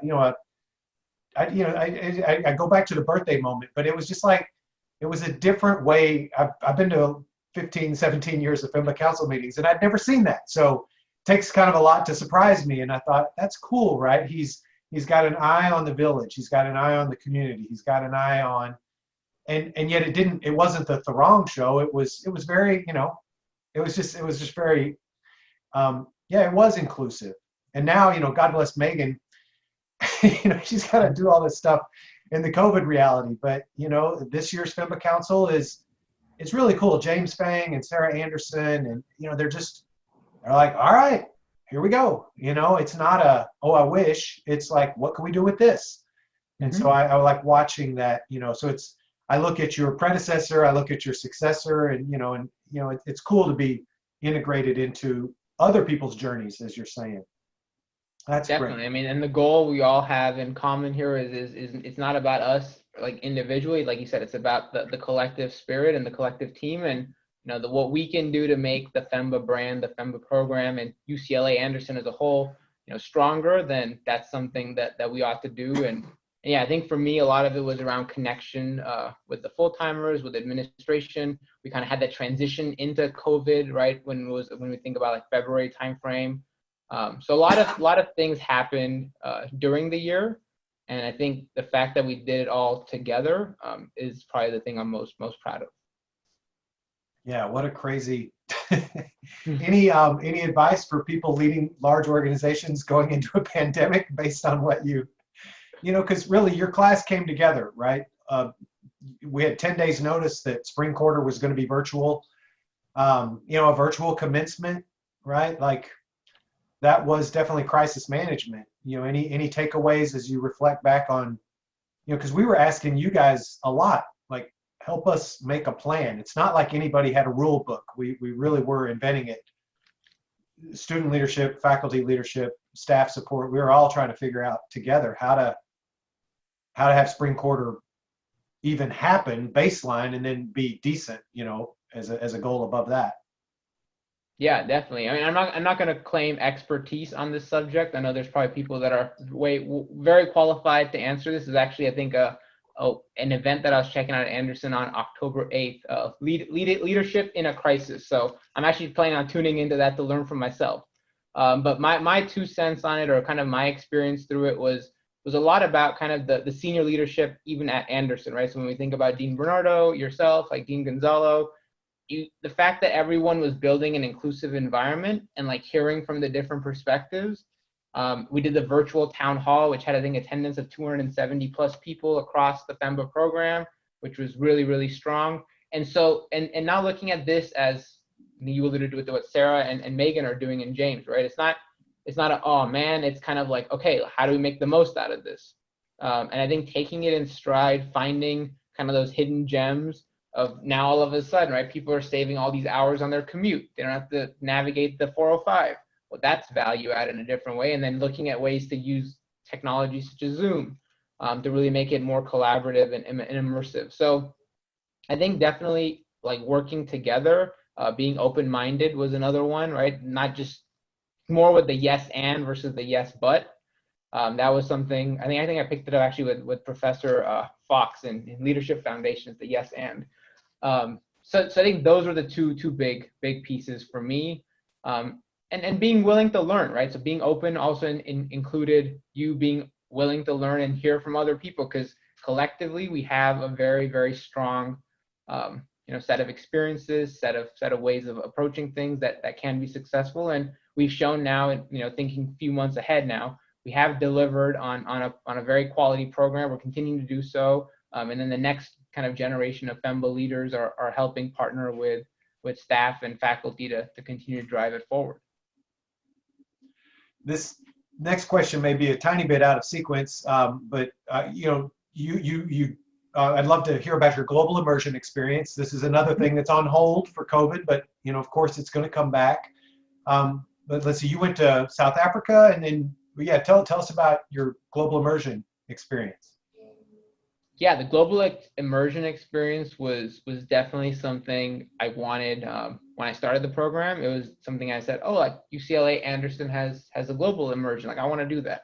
I go back to the birthday moment, but it was just like, it was a different way. I've been to 15, 17 years of FEMBA council meetings, and I'd never seen that. So it takes kind of a lot to surprise me. And I thought, that's cool, right? He's got an eye on the village. He's got an eye on the community. He's got an eye on, and yet it wasn't the Tarang show. It was very, it was just very, it was inclusive. And now, God bless Megan, she's got to do all this stuff in the COVID reality. But, this year's FEMBA Council it's really cool. James Fang and Sarah Anderson, and, they're like, all right, here we go. It's not I wish. It's like, what can we do with this? And so I like watching that, so I look at your predecessor, I look at your successor, and, it's cool to be integrated into other people's journeys, as you're saying. That's definitely great. I mean, and the goal we all have in common here is it's not about us like individually, like you said, it's about the collective spirit and the collective team, and what we can do to make the FEMBA brand, the FEMBA program, and UCLA Anderson as a whole stronger. Then that's something that we ought to do. And yeah, I think for me, a lot of it was around connection with the full-timers, with administration. We kind of had that transition into COVID, right? When we think about like February timeframe. So a lot of things happened during the year, and I think the fact that we did it all together is probably the thing I'm most proud of. Yeah, what a crazy. Any advice for people leading large organizations going into a pandemic based on what because really your class came together, right? We had 10 days notice that spring quarter was going to be virtual, a virtual commencement, right? Like that was definitely crisis management. Any takeaways as you reflect back on, because we were asking you guys a lot, like help us make a plan. It's not like anybody had a rule book. We really were inventing it. Student leadership, faculty leadership, staff support, we were all trying to figure out together how to have spring quarter even happen, baseline, and then be decent, as a goal above that. Yeah, definitely. I mean, I'm not going to claim expertise on this subject. I know there's probably people that are very qualified to answer this. Is actually, I think, an event that I was checking out at Anderson on October 8th, leadership in a crisis. So I'm actually planning on tuning into that to learn from myself. But my 2 cents on it, or kind of my experience through it, was a lot about kind of the senior leadership even at Anderson, right? So when we think about Dean Bernardo, yourself, like Dean Gonzalo, the fact that everyone was building an inclusive environment and like hearing from the different perspectives. We did the virtual town hall, which had, I think, attendance of 270 plus people across the FEMBA program, which was really, really strong. And so, and now looking at this as you alluded to what Sarah and Megan are doing in James, right? It's not oh man, it's kind of like, okay, how do we make the most out of this? And I think taking it in stride, finding kind of those hidden gems of now all of a sudden, right? People are saving all these hours on their commute. They don't have to navigate the 405. Well, that's value add in a different way. And then looking at ways to use technology such as Zoom to really make it more collaborative and immersive. So I think definitely like working together, being open-minded was another one, right? Not just more with the yes and versus the yes but. That was something, I think I picked it up actually with Professor Fox in Leadership Foundations, the yes and. So I think those were the two big pieces for me. And being willing to learn, right? So being open also included you being willing to learn and hear from other people, because collectively we have a very, very strong set of experiences, set of ways of approaching things that can be successful. And we've shown now, thinking a few months ahead now, we have delivered on a very quality program. We're continuing to do so. And then the next kind of generation of FEMBA leaders are helping partner with staff and faculty to continue to drive it forward. This next question may be a tiny bit out of sequence, but I'd love to hear about your global immersion experience. This is another thing that's on hold for COVID, but of course, it's going to come back. But let's see, you went to South Africa, and then tell us about your global immersion experience. Yeah, the global immersion experience was definitely something I wanted when I started the program. It was something I said, oh, like UCLA Anderson has a global immersion, like I want to do that.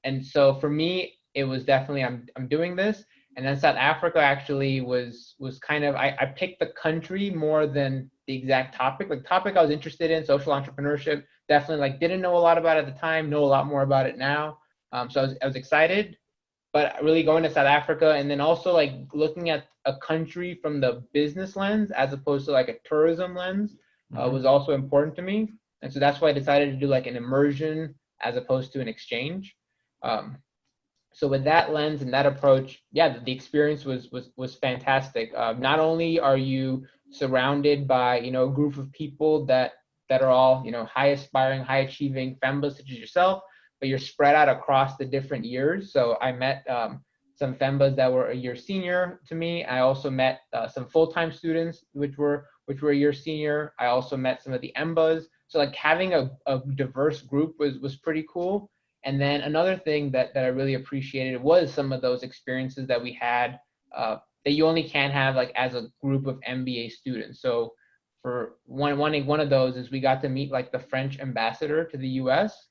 And so for me, it was definitely I'm doing this. And then South Africa actually was kind of I picked the country more than the exact topic. Like topic I was interested in, social entrepreneurship. Definitely like didn't know a lot about it at the time, know a lot more about it now. So I was excited. But really going to South Africa and then also like looking at a country from the business lens as opposed to like a tourism lens was also important to me. And so that's why I decided to do like an immersion as opposed to an exchange. So with that lens and that approach, yeah, the experience was fantastic. Not only are you surrounded by, a group of people that are all, high aspiring, high achieving FEMBAs such as yourself, but you're spread out across the different years. So I met some FEMBAs that were a year senior to me. I also met some full-time students, which were a year senior. I also met some of the MBAs. So like having a diverse group was pretty cool. And then another thing that I really appreciated was some of those experiences that we had that you only can have like as a group of MBA students. So for one of those is we got to meet like the French ambassador to the US.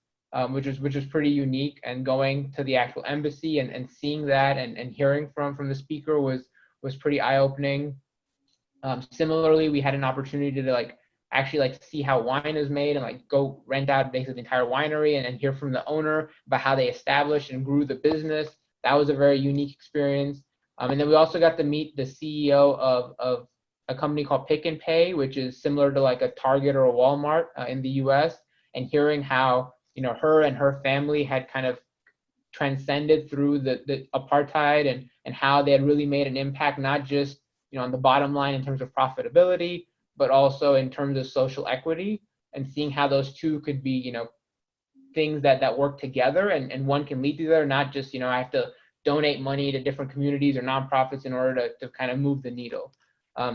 Which was pretty unique, and going to the actual embassy and seeing that and hearing from the speaker was pretty eye-opening. Similarly, we had an opportunity to like actually like see how wine is made and like go rent out basically the entire winery and hear from the owner about how they established and grew the business. That was a very unique experience. And then we also got to meet the CEO of a company called Pick and Pay, which is similar to like a Target or a Walmart in the US, and hearing how her and her family had kind of transcended through the apartheid and how they had really made an impact, not just, on the bottom line in terms of profitability, but also in terms of social equity, and seeing how those two could be, things that work together and one can lead to the other, not just, I have to donate money to different communities or nonprofits in order to kind of move the needle.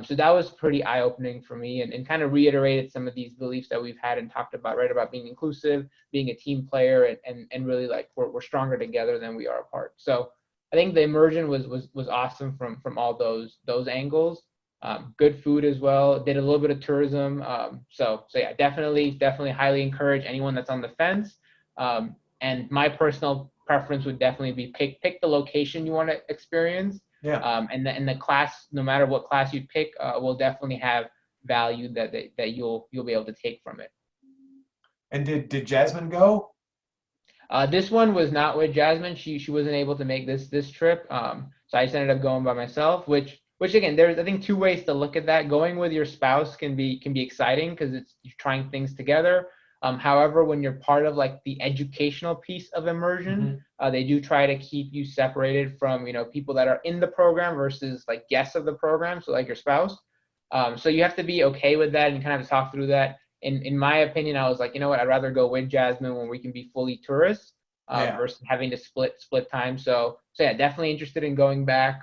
So that was pretty eye-opening for me and kind of reiterated some of these beliefs that we've had and talked about, right? About being inclusive, being a team player, and really like we're stronger together than we are apart. So I think the immersion was awesome from all those angles. Good food as well. Did a little bit of tourism. So yeah, definitely highly encourage anyone that's on the fence. And my personal preference would definitely be pick the location you want to experience. Yeah. And the class, no matter what class you pick, will definitely have value that you'll be able to take from it. And did Jasmine go? This one was not with Jasmine. She wasn't able to make this trip. So I just ended up going by myself, which again, there's I think two ways to look at that. Going with your spouse can be exciting because you're trying things together. However, when you're part of like the educational piece of immersion, they do try to keep you separated from, people that are in the program versus like guests of the program. So like your spouse. So you have to be okay with that and kind of talk through that. In my opinion, I was like, you know what, I'd rather go with Jasmine when we can be fully tourists versus having to split time. So yeah, definitely interested in going back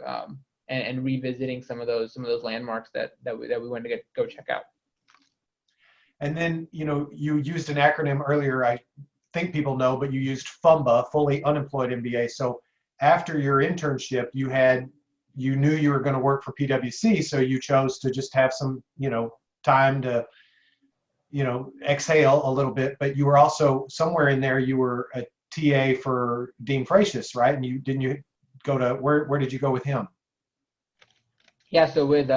and revisiting some of those landmarks that we wanted to go check out. And then, you used an acronym earlier, I think people know, but you used FEMBA, Fully Unemployed MBA. So after your internship, you knew you were going to work for PwC, so you chose to just have some, time to, exhale a little bit. But you were also, somewhere in there, you were a TA for Dean Freixes, right? And didn't you go to, where did you go with him? Yeah, so with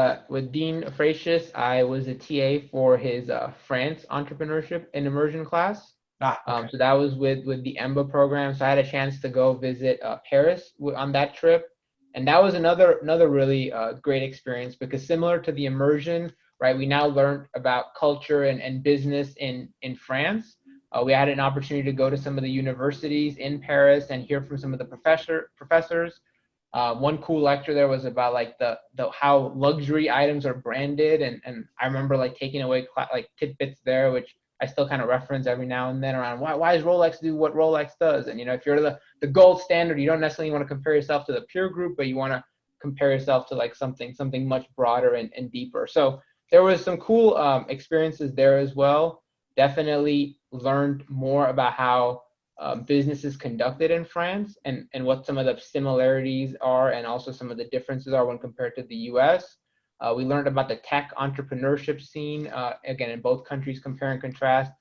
Dean Freixes, I was a TA for his France entrepreneurship and immersion class. Okay. So that was with the EMBA program. So I had a chance to go visit Paris on that trip, and that was another really great experience because similar to the immersion, right? We now learned about culture and business in France. We had an opportunity to go to some of the universities in Paris and hear from some of the professors. One cool lecture there was about like the how luxury items are branded, and I remember like taking away like tidbits there, which I still kind of reference every now and then around why does Rolex do what Rolex does? And, if you're the gold standard, you don't necessarily want to compare yourself to the peer group, but you want to compare yourself to like something much broader and deeper. So there was some cool experiences there as well. Definitely learned more about how business is conducted in France and what some of the similarities are and also some of the differences are when compared to the US. We learned about the tech entrepreneurship scene, again, in both countries, compare and contrast,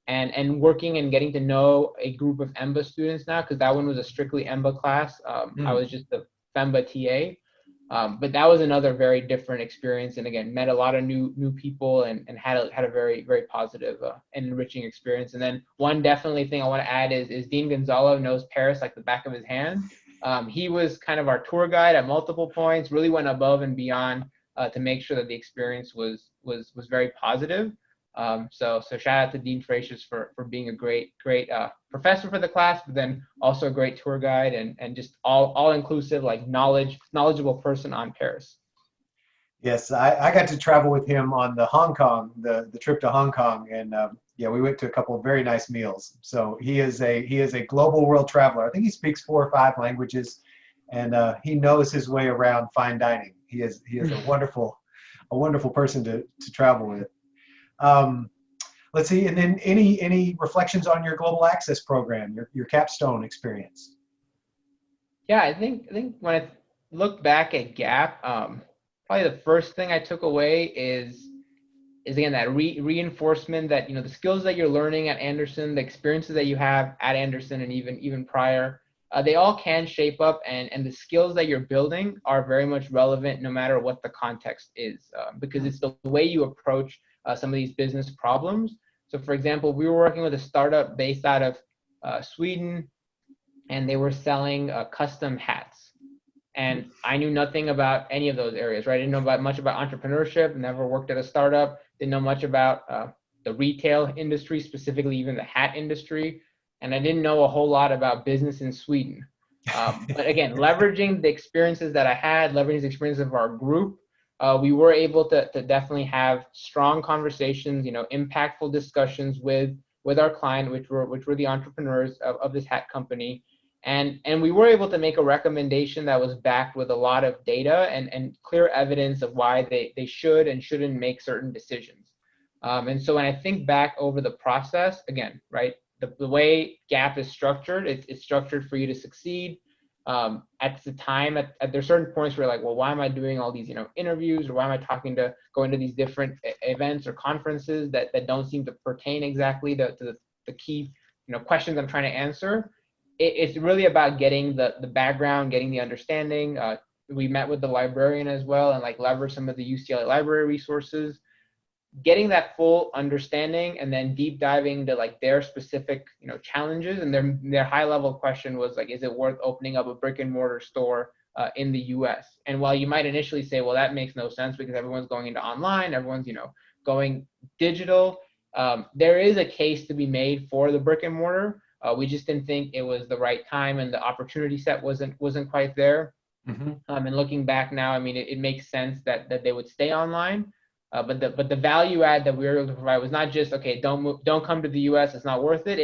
and working and getting to know a group of MBA students now, because that one was a strictly MBA class. I was just the FEMBA TA. But that was another very different experience, and again, met a lot of new people and had a very, very positive and enriching experience. And then one definitely thing I want to add is Dean Gonzalo knows Paris like the back of his hand. He was kind of our tour guide at multiple points, really went above and beyond to make sure that the experience was very positive. So shout out to Dean Freixes for being a great professor for the class, but then also a great tour guide and just all inclusive, like knowledgeable person on Paris. Yes, I got to travel with him on the trip to Hong Kong, and yeah, we went to a couple of very nice meals. So he is a global world traveler. I think he speaks 4 or 5 languages, and he knows his way around fine dining. He is a wonderful person to travel with. Let's see, and then any reflections on your global access program, your capstone experience? Yeah, I think when I look back at Gap, probably the first thing I took away is again that reinforcement that the skills that you're learning at Anderson, the experiences that you have at Anderson, and even prior, they all can shape up, and the skills that you're building are very much relevant no matter what the context is, because it's the way you approach some of these business problems. So for example, we were working with a startup based out of Sweden, and they were selling custom hats. And I knew nothing about any of those areas, right? I didn't know much about entrepreneurship, never worked at a startup, didn't know much about the retail industry, specifically even the hat industry. And I didn't know a whole lot about business in Sweden. But again, leveraging the experiences that I had, leveraging the experiences of our group, we were able to definitely have strong conversations, impactful discussions with our client, which were the entrepreneurs of this hat company. And we were able to make a recommendation that was backed with a lot of data and clear evidence of why they should and shouldn't make certain decisions. And so when I think back over the process, again, right, the way Gap is structured, it's structured for you to succeed. At the time, there's certain points where you're like, well, why am I doing all these, interviews, or why am I going to these different events or conferences that don't seem to pertain exactly to the key, questions I'm trying to answer. It's really about getting the background, getting the understanding. We met with the librarian as well and leverage some of the UCLA library resources, getting that full understanding, and then deep diving to their specific challenges. And their high level question was is it worth opening up a brick and mortar store in the US? And while you might initially say, well, that makes no sense because everyone's going into online, everyone's going digital, there is a case to be made for the brick and mortar. We just didn't think it was the right time, and the opportunity set wasn't quite there. Mm-hmm. And looking back now, I mean, it makes sense that they would stay online. But the value add that we were able to provide was not just, okay, don't come to the US, it's not worth it.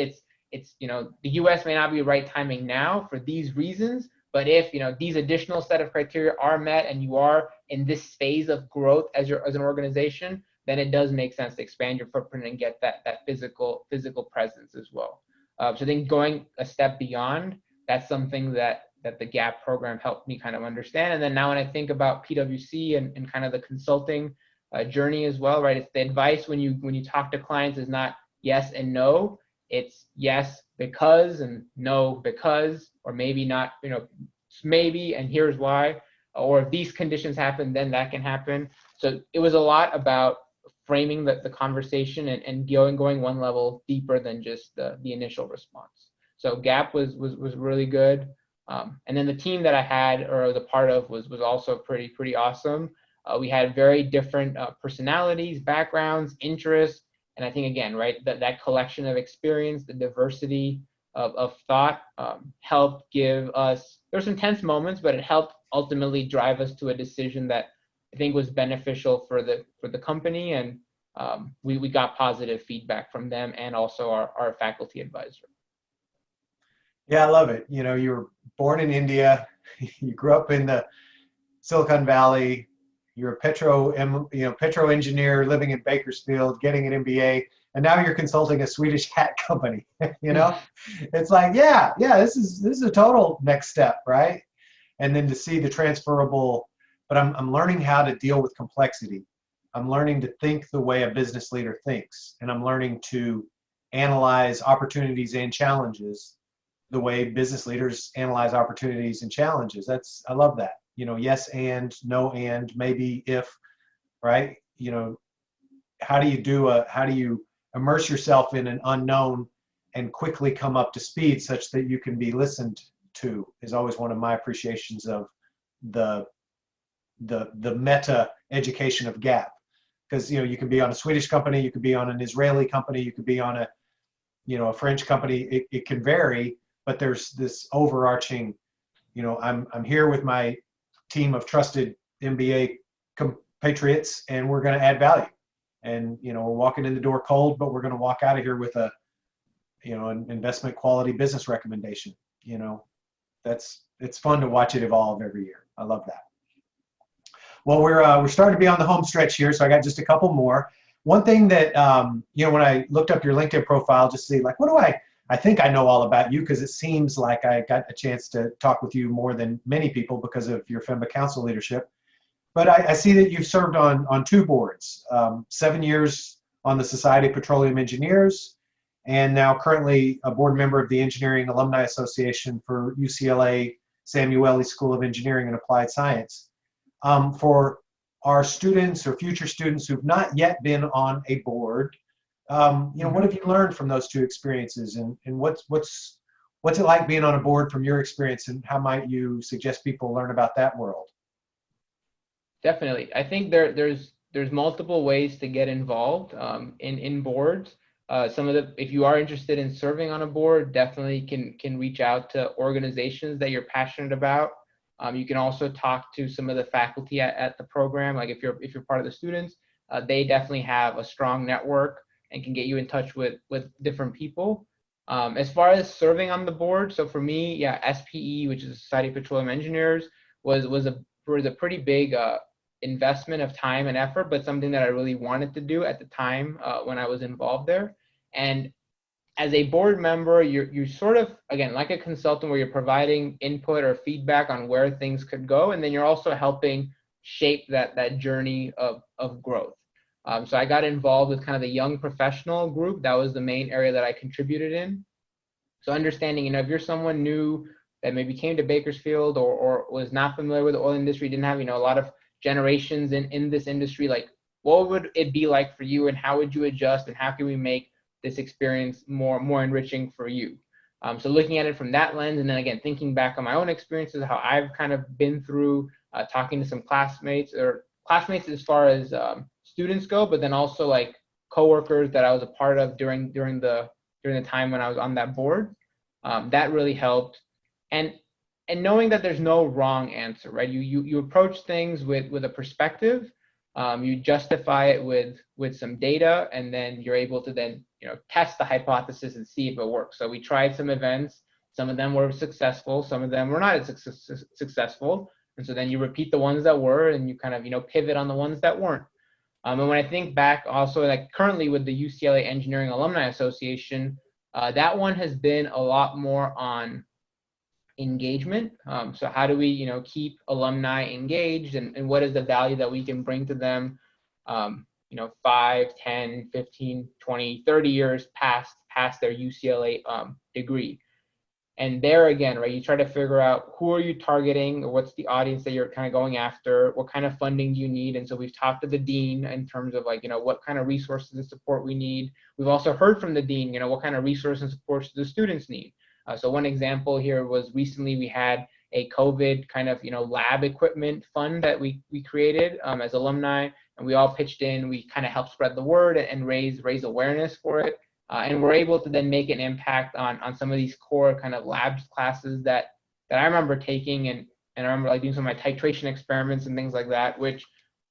It's the US may not be the right timing now for these reasons, but if these additional set of criteria are met and you are in this phase of growth as an organization, then it does make sense to expand your footprint and get that physical presence as well. So I think going a step beyond, that's something that the Gap program helped me kind of understand. And then now when I think about PwC and kind of the consulting journey as well, right? It's the advice when you talk to clients is not yes and no. It's yes because and no because, or maybe not, maybe and here's why, or if these conditions happen, then that can happen. So it was a lot about framing the conversation and going one level deeper than just the initial response. So Gap was really good. And then the team that I had or the part of was also pretty awesome. We had very different personalities, backgrounds, interests, and I think again, right, that collection of experience, the diversity of thought helped give us. There were some tense moments, but it helped ultimately drive us to a decision that I think was beneficial for the company and we got positive feedback from them and also our faculty advisor. Yeah, I love it. You know, you were born in India, you grew up in the Silicon Valley, you're a petro engineer living in Bakersfield, getting an MBA, and now you're consulting a Swedish hat company. You know, it's like, yeah, this is a total next step, right? And then to see the transferable, but I'm learning how to deal with complexity. I'm learning to think the way a business leader thinks, and I'm learning to analyze opportunities and challenges the way business leaders analyze opportunities and challenges. I love that. You know, yes and, no and, maybe if, right? You know, how do you immerse yourself in an unknown and quickly come up to speed such that you can be listened to, is always one of my appreciations of the meta education of GAP. Because, you know, you can be on a Swedish company, you could be on an Israeli company, you could be on a French company. It can vary, but there's this overarching, you know, I'm here with my team of trusted MBA compatriots, and we're going to add value. And, you know, we're walking in the door cold, but we're going to walk out of here with an investment quality business recommendation. You know, it's fun to watch it evolve every year. I love that. Well, we're starting to be on the home stretch here, so I got just a couple more. One thing that, you know, when I looked up your LinkedIn profile, just see like, what do I think I know all about you, because it seems like I got a chance to talk with you more than many people because of your FEMBA Council leadership. But I see that you've served on two boards, 7 years on the Society of Petroleum Engineers, and now currently a board member of the Engineering Alumni Association for UCLA Samueli School of Engineering and Applied Science. For our students or future students who've not yet been on a board, you know, what have you learned from those two experiences, and what's it like being on a board from your experience, and how might you suggest people learn about that world? Definitely. I think there's multiple ways to get involved in boards. If you are interested in serving on a board, definitely can reach out to organizations that you're passionate about. You can also talk to some of the faculty at the program. Like if you're part of the students, they definitely have a strong network and can get you in touch with different people. As far as serving on the board, so for me, yeah, SPE, which is the Society of Petroleum Engineers, was a pretty big investment of time and effort, but something that I really wanted to do at the time when I was involved there. And as a board member, you're sort of, again, like a consultant, where you're providing input or feedback on where things could go, and then you're also helping shape that journey of growth. So I got involved with kind of the young professional group. That was the main area that I contributed in. So understanding, you know, if you're someone new that maybe came to Bakersfield or was not familiar with the oil industry, didn't have, you know, a lot of generations in this industry, like what would it be like for you, and how would you adjust, and how can we make this experience more enriching for you? So looking at it from that lens, and then again, thinking back on my own experiences, how I've kind of been through talking to some classmates as far as students go, but then also like coworkers that I was a part of during the time when I was on that board. That really helped. And knowing that there's no wrong answer, right? You approach things with a perspective, you justify it with some data, and then you're able to then, you know, test the hypothesis and see if it works. So we tried some events. Some of them were successful, some of them were not as successful. And so then you repeat the ones that were, and you kind of, you know, pivot on the ones that weren't. And when I think back also, like currently with the UCLA Engineering Alumni Association, that one has been a lot more on engagement. So how do we, you know, keep alumni engaged, and what is the value that we can bring to them, you know, 5, 10, 15, 20, 30 years past their UCLA degree. And there again, right, you try to figure out who are you targeting, or what's the audience that you're kind of going after, what kind of funding do you need. And so we've talked to the dean in terms of like, you know, what kind of resources and support we need. We've also heard from the dean, you know, what kind of resources and supports do the students need. So one example here was recently we had a COVID kind of, you know, lab equipment fund that we created as alumni, and we all pitched in. We kind of helped spread the word and raise awareness for it. And we're able to then make an impact on some of these core kind of labs classes that I remember taking, and I remember like doing some of my titration experiments and things like that, which,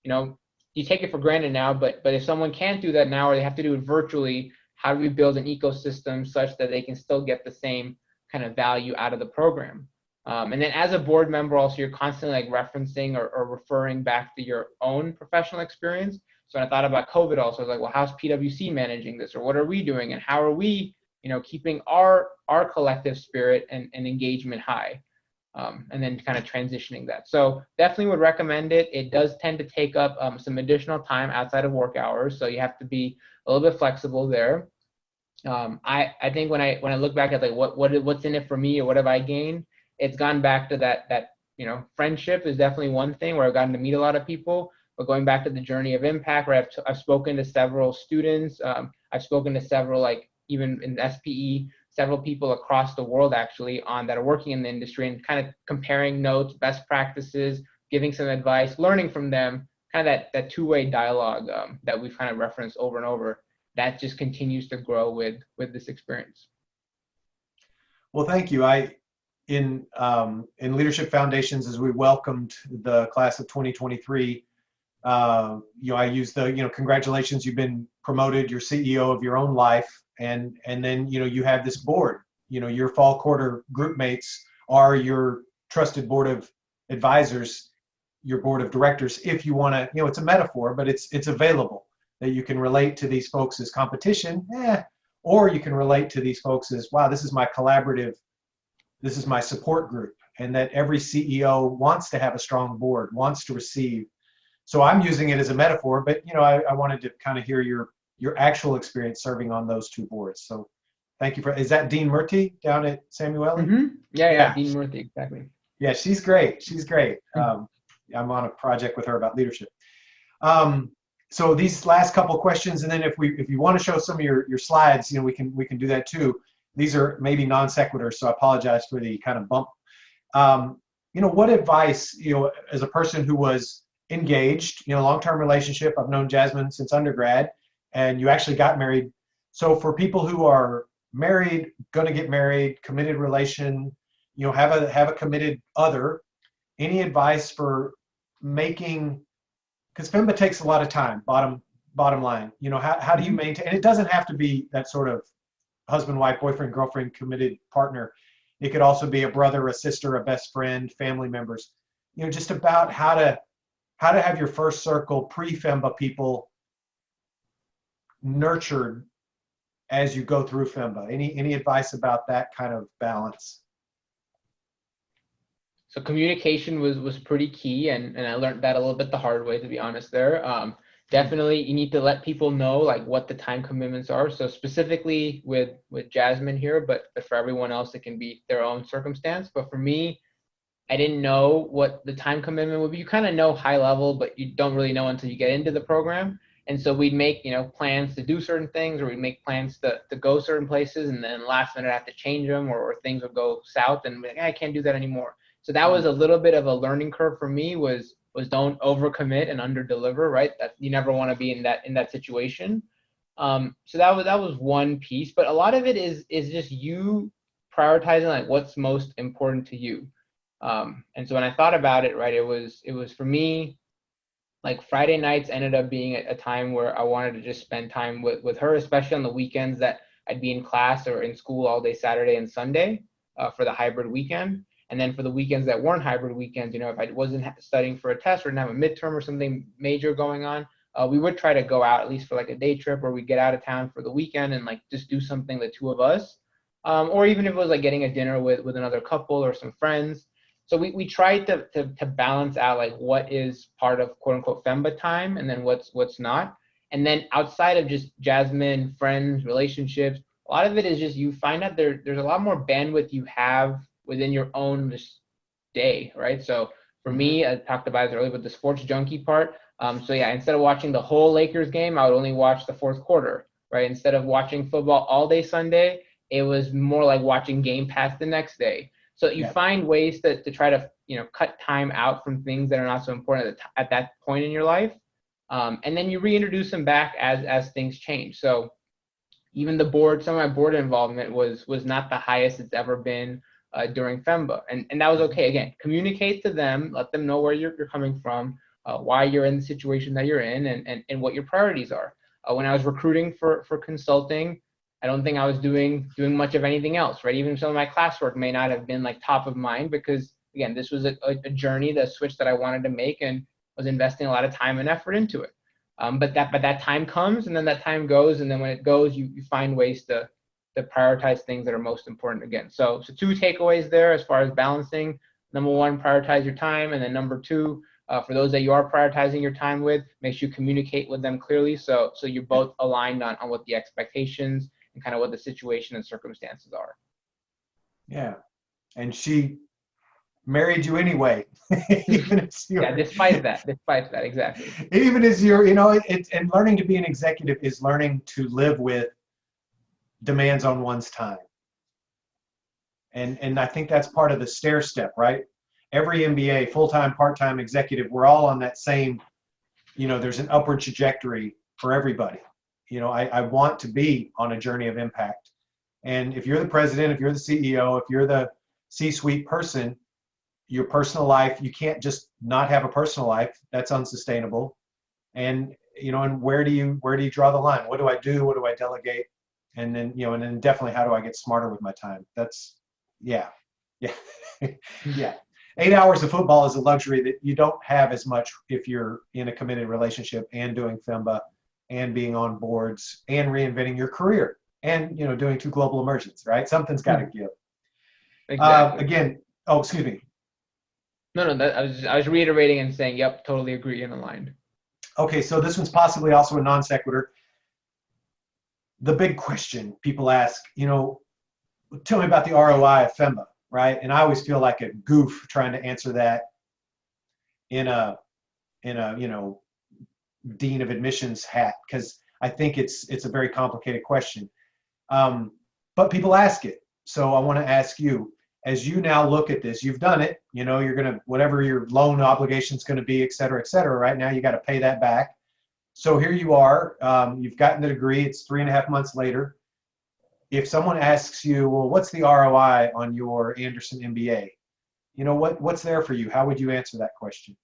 you know, you take it for granted now, but if someone can't do that now, or they have to do it virtually, how do we build an ecosystem such that they can still get the same kind of value out of the program? And then as a board member, also, you're constantly like referencing or referring back to your own professional experience. So when I thought about COVID also, I was like, well, how's PwC managing this? Or what are we doing? And how are we, keeping our collective spirit and engagement high? And then kind of transitioning that. So definitely would recommend it. It does tend to take up some additional time outside of work hours. So you have to be a little bit flexible there. I think when I look back at like what's in it for me or what have I gained, it's gone back to that friendship is definitely one thing where I've gotten to meet a lot of people. But going back to the journey of impact, where I've spoken to several students, I've spoken to several, like even in SPE, several people across the world actually that are working in the industry, and kind of comparing notes, best practices, giving some advice, learning from them, kind of that two-way dialogue that we've kind of referenced over and over. That just continues to grow with this experience. Well, thank you. In Leadership Foundations, as we welcomed the class of 2023, I used the, congratulations, you've been promoted, you're CEO of your own life. And then, you have this board, your fall quarter group mates are your trusted board of advisors, your board of directors. If you want to, it's a metaphor, but it's available that you can relate to these folks as competition, or you can relate to these folks as, wow, this is my collaborative, this is my support group. And that every CEO wants to have a strong board, wants to receive. So I'm using it as a metaphor, but, I wanted to kind of hear your actual experience serving on those two boards. So thank you is that Dean Murty down at Samuel? Mm-hmm. Yeah, Dean Murty, exactly. Yeah, she's great. I'm on a project with her about leadership. So these last couple questions, and then if you want to show some of your slides, we can do that too. These are maybe non sequiturs, so I apologize for the kind of bump. What advice, as a person who was engaged, long-term relationship, I've known Jasmine since undergrad, and you actually got married. So for people who are married, going to get married, committed relation, have a committed other, any advice for making, because FEMBA takes a lot of time, bottom line, how do you maintain, and it doesn't have to be that sort of husband, wife, boyfriend, girlfriend, committed partner. It could also be a brother, a sister, a best friend, family members, just about how to have your first circle pre-FEMBA people nurtured as you go through FEMBA. Any advice about that kind of balance? So communication was pretty key, and I learned that a little bit the hard way, to be honest there. Definitely you need to let people know like what the time commitments are. So specifically with Jasmine here, but for everyone else, it can be their own circumstance. But for me, I didn't know what the time commitment would be. You kind of know high level, but you don't really know until you get into the program. And so we'd make, plans to do certain things, or we'd make plans to go certain places, and then last minute I have to change them, or things would go south and be like, I can't do that anymore. So that was a little bit of a learning curve for me, was don't overcommit and underdeliver, right? That you never want to be in that situation. So that was one piece, but a lot of it is just you prioritizing like what's most important to you. And so when I thought about it, right, it was for me, like Friday nights ended up being a time where I wanted to just spend time with her, especially on the weekends that I'd be in class or in school all day Saturday and Sunday for the hybrid weekend. And then for the weekends that weren't hybrid weekends, if I wasn't studying for a test or didn't have a midterm or something major going on, we would try to go out at least for like a day trip, or we'd get out of town for the weekend and like just do something, the two of us. Or even if it was like getting a dinner with another couple or some friends. So we tried to balance out like what is part of quote unquote FEMBA time, and then what's not. And then outside of just Jasmine, friends, relationships, a lot of it is just you find out there's a lot more bandwidth you have within your own just day, right? So for me, I talked about it earlier with the sports junkie part. So yeah, instead of watching the whole Lakers game, I would only watch the fourth quarter, right? Instead of watching football all day Sunday, it was more like watching Game Pass the next day. So you find ways to try to, cut time out from things that are not so important at that point in your life. And then you reintroduce them back as things change. So even the board, some of my board involvement was not the highest it's ever been during FEMBA. And that was okay. Again, communicate to them, let them know where you're coming from. why you're in the situation that you're in, and what your priorities are. When I was recruiting for consulting, I don't think I was doing much of anything else, right? Even some of my classwork may not have been like top of mind, because again, this was a journey, the switch that I wanted to make, and was investing a lot of time and effort into it. But that time comes, and then that time goes, and then when it goes, you find ways to prioritize things that are most important again. So two takeaways there as far as balancing. Number one, prioritize your time, and then number two, for those that you are prioritizing your time with, make sure you communicate with them clearly, so you're both aligned on what the expectations and kind of what the situation and circumstances are. Yeah, and she married you anyway. Even as yeah, despite that, exactly. Even as you're, and learning to be an executive is learning to live with demands on one's time. And I think that's part of the stair step, right? Every MBA, full-time, part-time executive, we're all on that same, there's an upward trajectory for everybody. I want to be on a journey of impact. And if you're the president, if you're the CEO, if you're the C-suite person, your personal life, you can't just not have a personal life. That's unsustainable. And, and where do you draw the line? What do I do? What do I delegate? And then, and then definitely, how do I get smarter with my time? That's, yeah. Yeah. 8 hours of football is a luxury that you don't have as much if you're in a committed relationship and doing FEMBA and being on boards and reinventing your career and, doing 2 global immersions, right? Something's got to give. Exactly. Again, oh, excuse me. No, I was reiterating and saying, yep, totally agree and aligned. Okay, so this one's possibly also a non sequitur. The big question people ask, tell me about the ROI of FEMBA, right? And I always feel like a goof trying to answer that in a dean of admissions hat, because I think it's a very complicated question. But people ask it, so I want to ask you, as you now look at this, you've done it, you're going to, whatever your loan obligation is going to be, et cetera, right now, you got to pay that back. So here you are, you've gotten the degree, it's 3.5 months later. If someone asks you, well, what's the ROI on your Anderson MBA? What's there for you? How would you answer that question?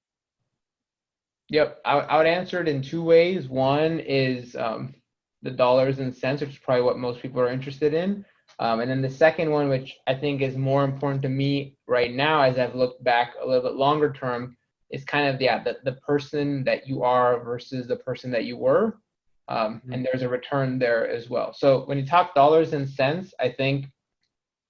Yep, I would answer it in 2 ways. One is the dollars and cents, which is probably what most people are interested in. And then the second one, which I think is more important to me right now as I've looked back a little bit longer term, is kind of the person that you are versus the person that you were. And there's a return there as well. So when you talk dollars and cents, I think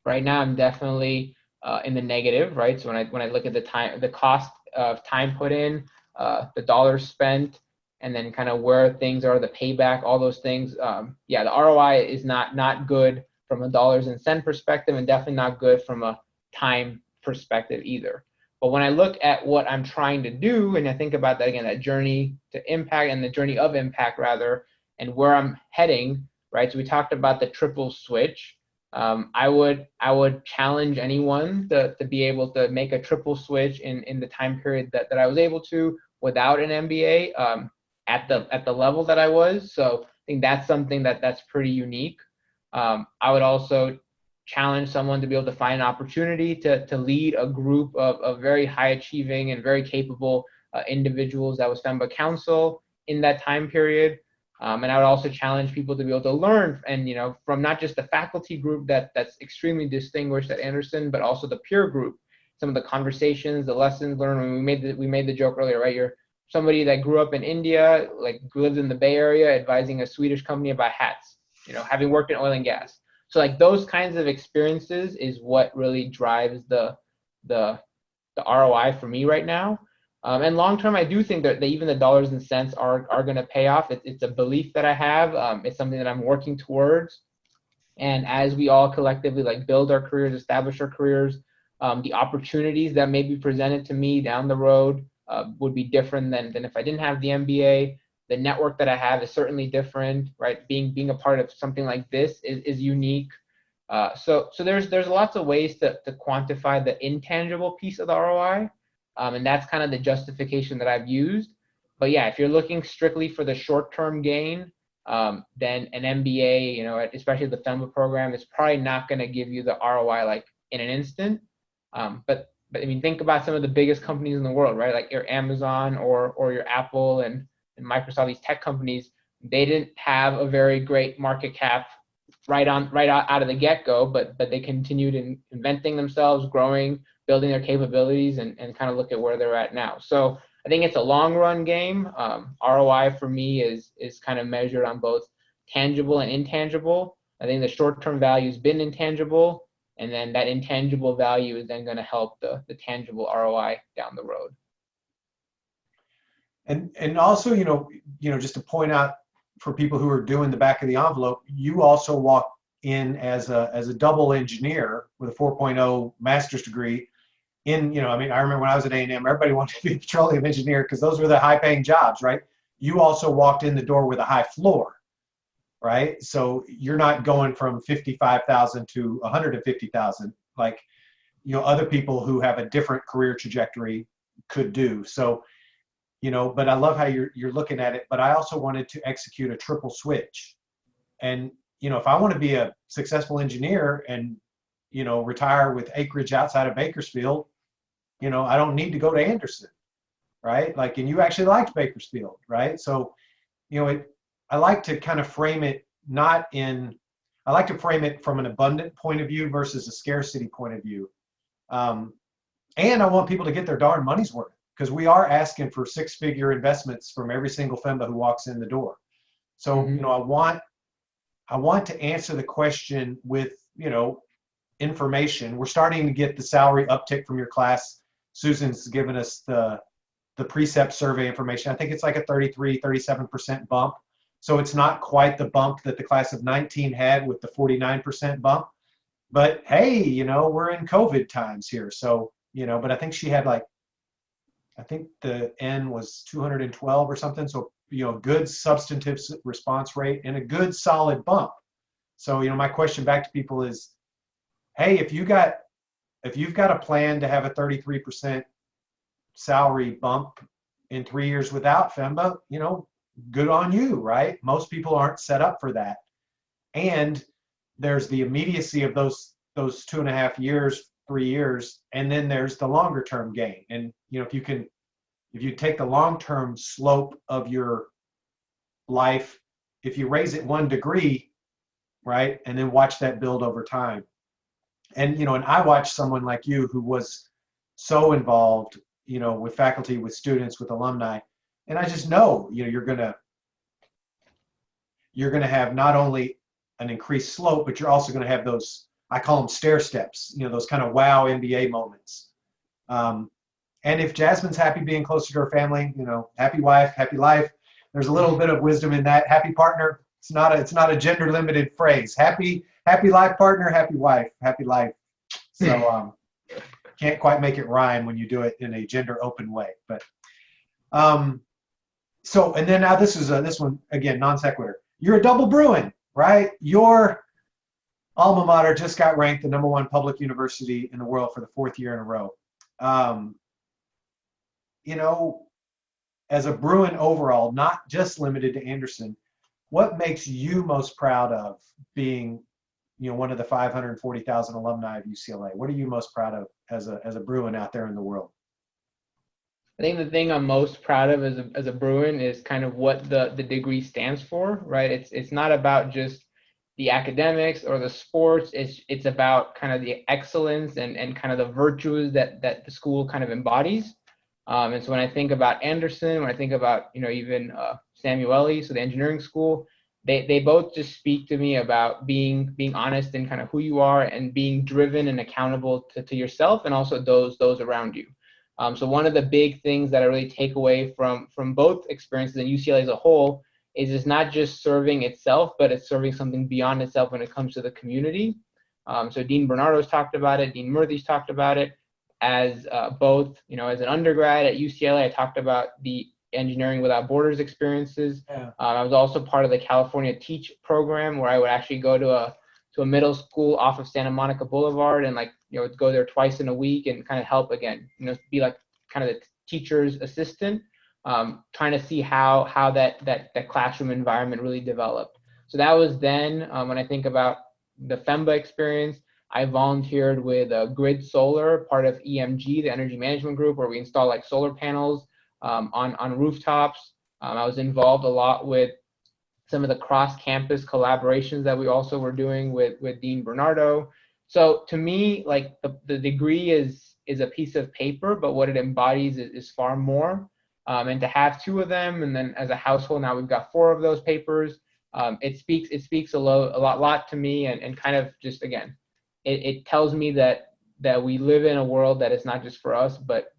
right now I'm definitely in the negative, right? So when I look at the cost of time put in, the dollars spent, and then kind of where things are, the payback, all those things. The ROI is not good from a dollars and cent perspective, and definitely not good from a time perspective either. But when I look at what I'm trying to do, and I think about that again, that journey to impact and the journey of impact rather, and where I'm heading, right? So we talked about the triple switch. I would challenge anyone to be able to make a triple switch in the time period that I was able to without an MBA at the level that I was. So I think that's something that's pretty unique. I would also challenge someone to be able to find an opportunity to lead a group of very high achieving and very capable individuals that was FEMBA counsel in that time period. And I would also challenge people to be able to learn and, from not just the faculty group that's extremely distinguished at Anderson, but also the peer group, some of the conversations, the lessons learned. When we made the joke earlier, right? You're somebody that grew up in India, like lives in the Bay Area, advising a Swedish company about hats, having worked in oil and gas. So like those kinds of experiences is what really drives the ROI for me right now. And long term, I do think that even the dollars and cents are going to pay off. It's a belief that I have. It's something that I'm working towards. And as we all collectively build our careers, establish our careers, the opportunities that may be presented to me down the road would be different than if I didn't have the MBA. The network that I have is certainly different, right? Being a part of something like this is unique. So there's lots of ways to quantify the intangible piece of the ROI. And that's kind of the justification that I've used. But yeah, if you're looking strictly for the short-term gain, then an MBA, especially the FEMBA program, is probably not going to give you the ROI in an instant. But but I mean, think about some of the biggest companies in the world, right? Like your Amazon or your Apple and Microsoft, these tech companies, they didn't have a very great market cap right out of the get-go, but they continued inventing themselves, growing, building their capabilities, and kind of look at where they're at now. So I think it's a long run game. ROI for me is kind of measured on both tangible and intangible. I think the short-term value has been intangible, and then that intangible value is then going to help the tangible ROI down the road. And also, just to point out for people who are doing the back of the envelope, you also walk in as a double engineer with a 4.0 master's degree in, I remember when I was at A&M, everybody wanted to be a petroleum engineer because those were the high paying jobs, right? You also walked in the door with a high floor, right? So you're not going from 55,000 to 150,000 like, other people who have a different career trajectory could do. So, but I love how you're looking at it, but I also wanted to execute a triple switch. And, if I want to be a successful engineer and, retire with acreage outside of Bakersfield, I don't need to go to Anderson, right? Like, and you actually liked Bakersfield, right? So, I like to kind of frame it I like to frame it from an abundant point of view versus a scarcity point of view. And I want people to get their darn money's worth, because we are asking for six-figure investments from every single FEMBA who walks in the door. So, I want to answer the question with, information. We're starting to get the salary uptick from your class. Susan's given us the precept survey information. I think it's like a 37% bump. So it's not quite the bump that the class of 19 had with the 49% bump. But hey, we're in COVID times here. So, but I think she had I think the N was 212 or something. So, good substantive response rate and a good solid bump. So, my question back to people is, hey, if you've got a plan to have a 33% salary bump in 3 years without FEMBA, good on you, right? Most people aren't set up for that. And there's the immediacy of those 2.5 years, 3 years, and then there's the longer term gain. And, if you take the long-term slope of your life, if you raise it 1 degree, right, and then watch that build over time. And, and I watched someone like you who was so involved, with faculty, with students, with alumni. And I just know, you're going to have not only an increased slope, but you're also going to have those, I call them stair steps, those kind of wow MBA moments. And if Jasmine's happy being closer to her family, happy wife, happy life, there's a little bit of wisdom in that. Happy partner, it's not a gender limited phrase. Happy life partner, happy wife, happy life. So can't quite make it rhyme when you do it in a gender open way. But so, and then now this one again, non sequitur. You're a double Bruin, right? Your alma mater just got ranked the #1 public university in the world for the 4th year in a row. As a Bruin overall, not just limited to Anderson, what makes you most proud of being, one of the 540,000 alumni of UCLA? What are you most proud of as a Bruin out there in the world? I think the thing I'm most proud of as a Bruin is kind of what the degree stands for, right? It's not about just the academics or the sports. It's about kind of the excellence and kind of the virtues that the school kind of embodies. And so when I think about Anderson, when I think about, even Samueli, so the engineering school, they both just speak to me about being honest in kind of who you are and being driven and accountable to yourself and also those around you. So one of the big things that I really take away from both experiences in UCLA as a whole is it's not just serving itself, but it's serving something beyond itself when it comes to the community. So Dean Bernardo's talked about it, Dean Murthy's talked about it. As both, as an undergrad at UCLA, I talked about the Engineering Without Borders experiences. Yeah. I was also part of the California Teach program, where I would actually go to a middle school off of Santa Monica Boulevard and go there twice in a week and kind of help again, be like kind of the teacher's assistant, trying to see how that classroom environment really developed. So that was then. When I think about the FEMBA experience, I volunteered with Grid Solar, part of EMG, the Energy Management Group, where we install like solar panels on rooftops. I was involved a lot with some of the cross-campus collaborations that we also were doing with Dean Bernardo. So to me, like the degree is a piece of paper, but what it embodies is far more. And to have two of them, and then as a household now we've got four of those papers. It speaks a lot to me, and kind of just, again, it tells me that we live in a world that is not just for us, but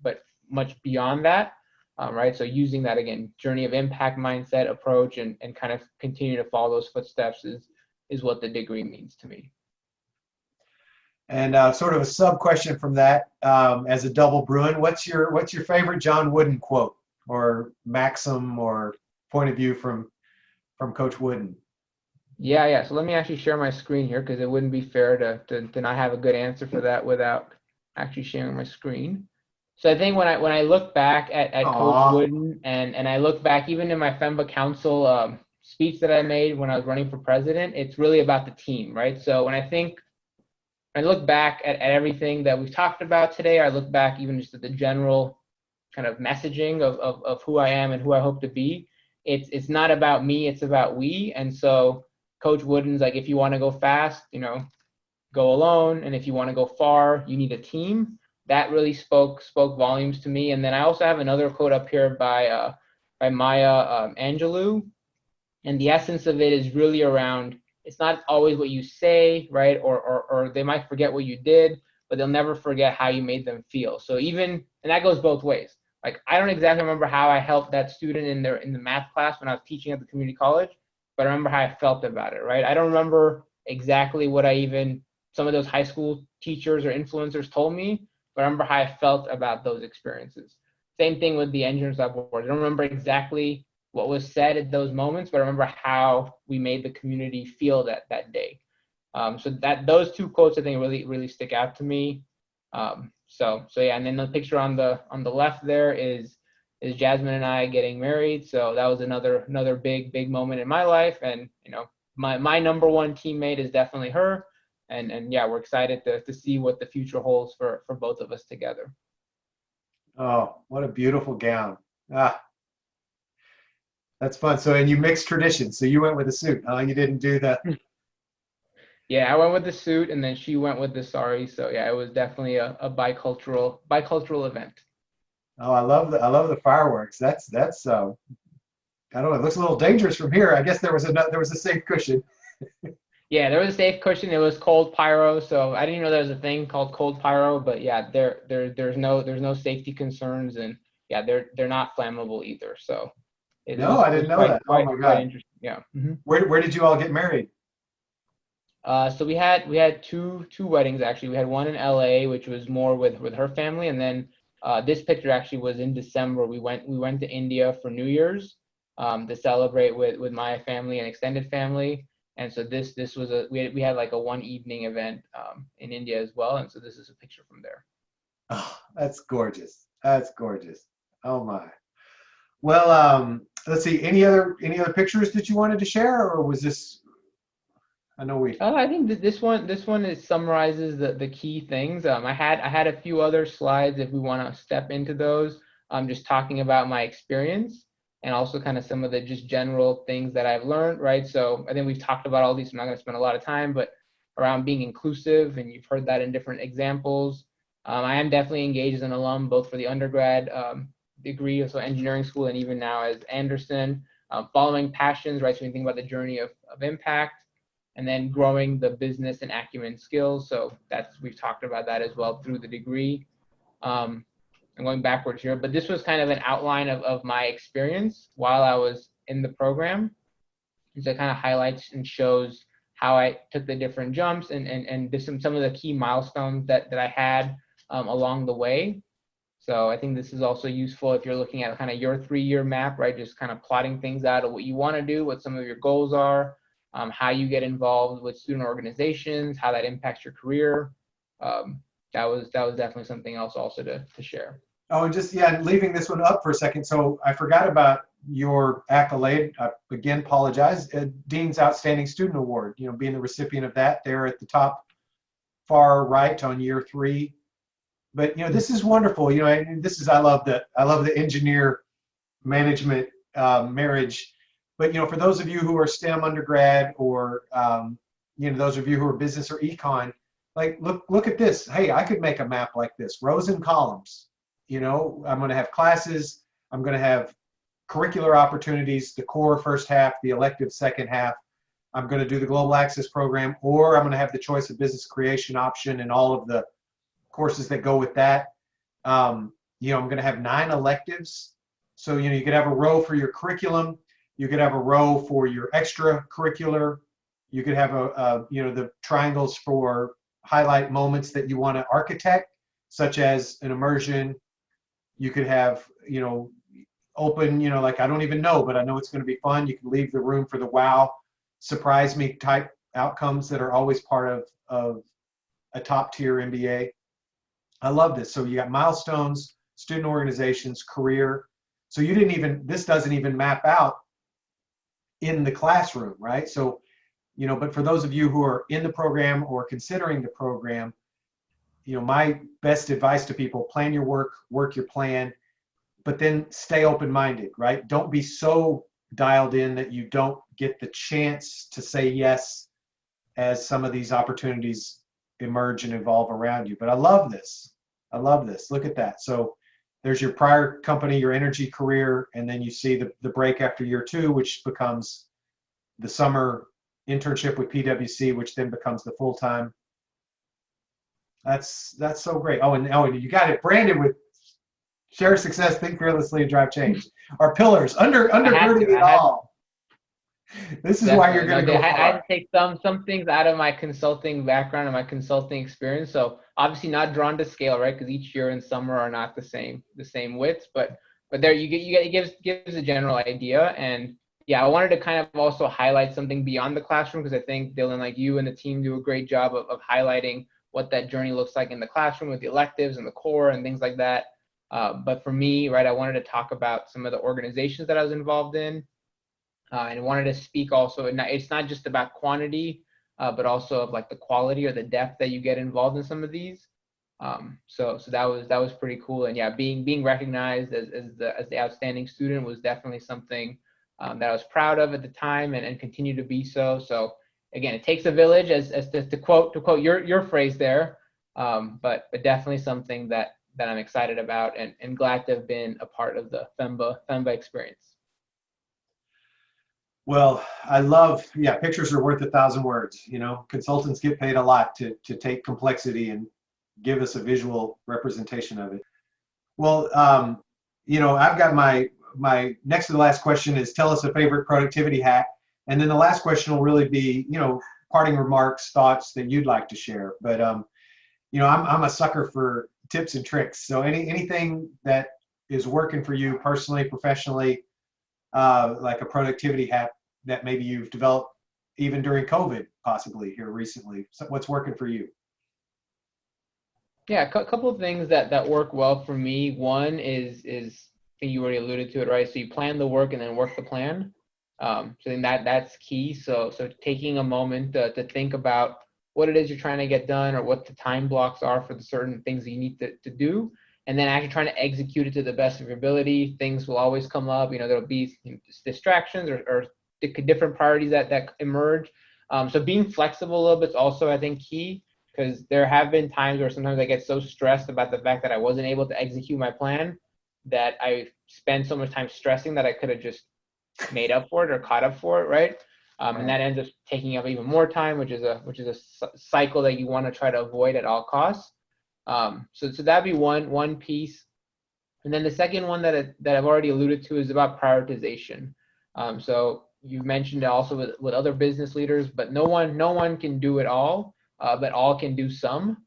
much beyond that. Right. So using that, again, journey of impact mindset approach and kind of continue to follow those footsteps is what the degree means to me. And sort of a sub question from that, as a double Bruin, what's your favorite John Wooden quote or maxim or point of view from Coach Wooden? Yeah. So let me actually share my screen here, because it wouldn't be fair to not have a good answer for that without actually sharing my screen. So I think when I look back at Coach Wooden, and I look back even in my FEMBA Council speech that I made when I was running for president, it's really about the team, right? So when I look back at everything that we've talked about today, I look back even just at the general kind of messaging of who I am and who I hope to be. It's not about me, it's about we. And so Coach Wooden's like, if you want to go fast, go alone, and if you want to go far, you need a team. That really spoke volumes to me. And then I also have another quote up here by Maya Angelou, and the essence of it is really around, it's not always what you say, right? Or they might forget what you did, but they'll never forget how you made them feel. So and that goes both ways. Like, I don't exactly remember how I helped that student in the math class when I was teaching at the community college, but I remember how I felt about it, right? I don't remember exactly what some of those high school teachers or influencers told me, but I remember how I felt about those experiences. Same thing with the engineers lab board. I don't remember exactly what was said at those moments, but I remember how we made the community feel that day. So those two quotes, I think, really stick out to me. So yeah, and then the picture on the left there is Jasmine and I getting married. So that was another big moment in my life, and my number one teammate is definitely her. And yeah, we're excited to see what the future holds for both of us together. Oh, what a beautiful gown. That's fun. So, and you mixed traditions. So you went with a suit. You didn't do the. Yeah, I went with the suit, and then she went with the sari. So yeah, it was definitely a bicultural event. Oh, I love the fireworks. That's I don't know. It looks a little dangerous from here. I guess there was a safe cushion. Yeah, there was a safe cushion. It was cold pyro, so I didn't know there was a thing called cold pyro. But yeah, there's no safety concerns, and yeah, they're not flammable either. So No, I didn't know that. Oh my quite God. interesting. Yeah. Mm-hmm. Where did you all get married? So we had two weddings actually. We had one in LA, which was more with her family, and then this picture actually was in December. We went to India for New Year's to celebrate with my family and extended family. And so this was we had like a one evening event in India as well. And so this is a picture from there. Oh, that's gorgeous. That's gorgeous. Oh my. Well, let's see. Any other pictures that you wanted to share, or was this? I know we. I think that this one summarizes the key things. I had a few other slides if we want to step into those. Just talking about my experience, and also kind of some of the just general things that I've learned, right? So I think we've talked about all these. I'm not going to spend a lot of time, but around being inclusive, and you've heard that in different examples. I am definitely engaged as an alum, both for the undergrad degree, so engineering school, and even now as Anderson, following passions, right? So when you think about the journey of impact, and then growing the business and acumen skills. So we've talked about that as well through the degree. I'm going backwards here, but this was kind of an outline of my experience while I was in the program. So it kind of highlights and shows how I took the different jumps and some of the key milestones that I had along the way. So I think this is also useful if you're looking at kind of your 3-year map, right? Just kind of plotting things out of what you want to do, what some of your goals are, how you get involved with student organizations, how that impacts your career. That was definitely something else also to share. Oh, and just, yeah, leaving this one up for a second. So I forgot about your accolade. I again apologize. Dean's Outstanding Student Award, being the recipient of that there at the top far right on year 3. But this is wonderful. And this is I love the engineer management marriage. But for those of you who are STEM undergrad, or those of you who are business or econ, like look at this. Hey, I could make a map like this, rows and columns. I'm going to have classes. I'm going to have curricular opportunities, the core first half, the elective second half. I'm going to do the global access program, or I'm going to have the choice of business creation option and all of the courses that go with that. I'm going to have 9 electives. So, you could have a row for your curriculum. You could have a row for your extracurricular. You could have the triangles for highlight moments that you want to architect, such as an immersion. You could have, open, like, I don't even know, but I know it's going to be fun. You can leave the room for the wow, surprise me type outcomes that are always part of a top tier MBA. I love this. So you got milestones, student organizations, career. So this doesn't even map out in the classroom, right? So, but for those of you who are in the program or considering the program, my best advice to people: plan your work your plan, but then stay open-minded, right? Don't be so dialed in that you don't get the chance to say yes as some of these opportunities emerge and evolve around you. But I love this. Look at that. So there's your prior company, your energy career, and then you see the break after year 2, which becomes the summer internship with PwC, which then becomes the full-time. That's so great. And you got it branded with share success, think fearlessly, and drive change. Our pillars undergirding it all. This is why you're going to go far. I had to take some things out of my consulting background and my consulting experience. So obviously not drawn to scale, right? Because each year and summer are not the same widths, but there it gives a general idea. And yeah, I wanted to kind of also highlight something beyond the classroom, because I think Dylan, like you and the team, do a great job of highlighting what that journey looks like in the classroom with the electives and the core and things like that. But for me, right, I wanted to talk about some of the organizations that I was involved in. And I wanted to speak also, it's not just about quantity, but also of like the quality or the depth that you get involved in some of these. So that was pretty cool. And yeah, being recognized as the outstanding student was definitely something that I was proud of at the time, and continue to be so. So again, it takes a village, as to quote your phrase there, but definitely something that I'm excited about and glad to have been a part of the FEMBA experience. Well, I love, pictures are worth 1,000 words. Consultants get paid a lot to take complexity and give us a visual representation of it. Well, I've got my next to the last question is, tell us a favorite productivity hack. And then the last question will really be, parting remarks, thoughts that you'd like to share. But, I'm a sucker for tips and tricks. So anything that is working for you personally, professionally, like a productivity hack that maybe you've developed even during COVID, possibly here recently. So what's working for you? Yeah, a couple of things that work well for me. One is I think you already alluded to it, right? So you plan the work and then work the plan. So then that's key. So taking a moment to think about what it is you're trying to get done, or what the time blocks are for the certain things that you need to do, and then actually trying to execute it to the best of your ability. Things will always come up. There'll be distractions or different priorities that emerge. So being flexible a little bit is also, I think, key, because there have been times where sometimes I get so stressed about the fact that I wasn't able to execute my plan that I spend so much time stressing that I could have just made up for it or caught up for it, right? And that ends up taking up even more time, which is a cycle that you want to try to avoid at all costs. So that'd be one piece. And then the second one that I've already alluded to is about prioritization. So you've mentioned it also with other business leaders, but no one can do it all, but all can do some,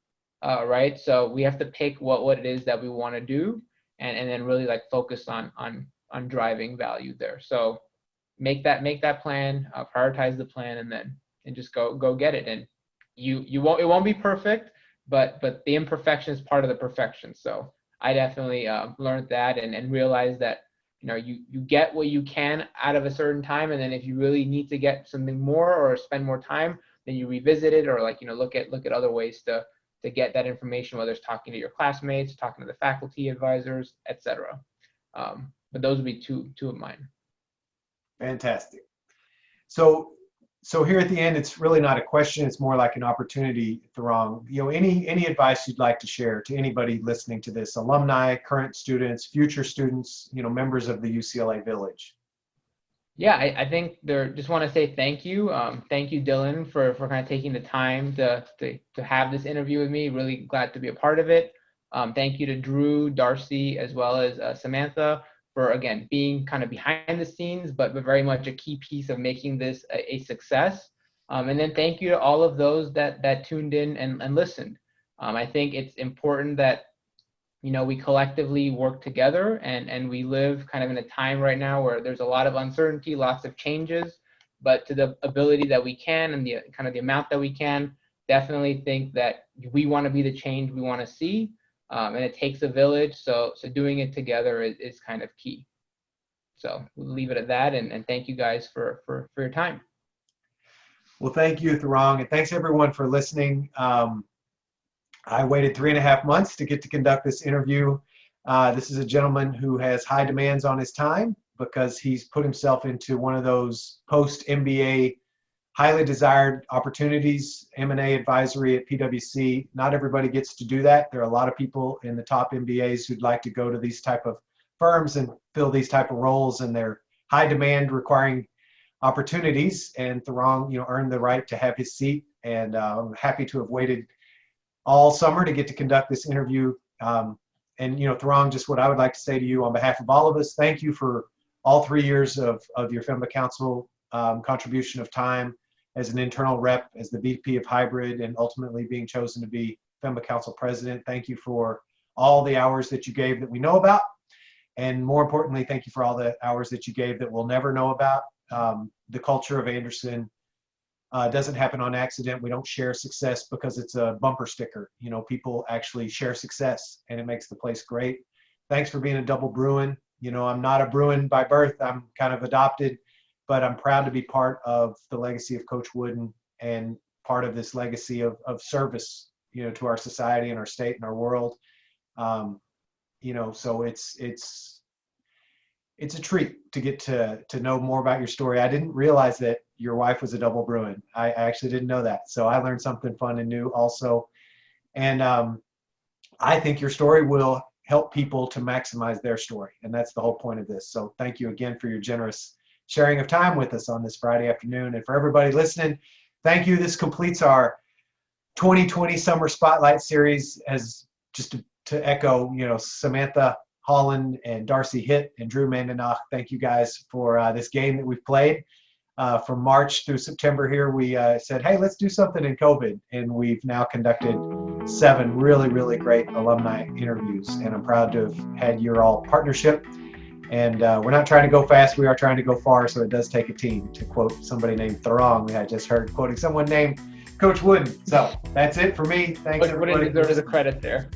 right? So we have to pick what it is that we want to do, and then really like focus on driving value there. So make that plan, prioritize the plan, and just go get it. And it won't be perfect, but the imperfection is part of the perfection. So I definitely learned that and realized that you get what you can out of a certain time, and then if you really need to get something more or spend more time, then you revisit it, or like, look at other ways to get that information, whether it's talking to your classmates, talking to the faculty advisors, etc. But those would be two of mine. Fantastic. So here at the end, it's really not a question. It's more like an opportunity, Tarang. Any advice you'd like to share to anybody listening to this, alumni, current students, future students, members of the UCLA Village? Yeah, I think just want to say thank you. Thank you, Dylan, for kind of taking the time to have this interview with me. Really glad to be a part of it. Thank you to Drew, Darcy, as well as Samantha for, again, being kind of behind the scenes, but very much a key piece of making this a success. And then thank you to all of those that tuned in and listened. I think it's important that we collectively work together, and we live kind of in a time right now where there's a lot of uncertainty, lots of changes, but to the ability that we can and the kind of the amount that we can, definitely think that we want to be the change we want to see. And it takes a village, so doing it together is kind of key. So we'll leave it at that, and thank you guys for your time. Well, thank you, Tarang, and thanks everyone for listening. I waited 3.5 months to get to conduct this interview. This is a gentleman who has high demands on his time because he's put himself into one of those post-MBA highly desired opportunities, M&A Advisory at PwC. Not everybody gets to do that. There are a lot of people in the top MBAs who'd like to go to these type of firms and fill these type of roles, and they're high demand requiring opportunities. And Tarang, earned the right to have his seat, and I'm happy to have waited all summer to get to conduct this interview. And Tarang, just what I would like to say to you on behalf of all of us, thank you for all 3 years of your FEMBA Council contribution of time as an internal rep, as the VP of Hybrid, and ultimately being chosen to be FEMBA Council President. Thank you for all the hours that you gave that we know about. And more importantly, thank you for all the hours that you gave that we'll never know about. The culture of Anderson doesn't happen on accident. We don't share success because it's a bumper sticker. People actually share success, and it makes the place great. Thanks for being a double Bruin. I'm not a Bruin by birth. I'm kind of adopted, but I'm proud to be part of the legacy of Coach Wooden and part of this legacy of service, to our society and our state and our world. So it's a treat to get to know more about your story. I didn't realize that your wife was a double Bruin. I actually didn't know that. So I learned something fun and new also. And I think your story will help people to maximize their story. And that's the whole point of this. So thank you again for your generous sharing of time with us on this Friday afternoon. And for everybody listening, thank you. This completes our 2020 Summer Spotlight Series. As just to echo, Samantha Holland and Darcy Hitt and Drew Mandenach, thank you guys for this game that we've played. From March through September here, we said, hey, let's do something in COVID. And we've now conducted 7 really, really great alumni interviews. And I'm proud to have had your all partnership. And we're not trying to go fast, we are trying to go far, so it does take a team, to quote somebody named Tarang. I just heard quoting someone named Coach Wooden. So that's it for me. Thanks, everybody. Wooden deserves the credit there.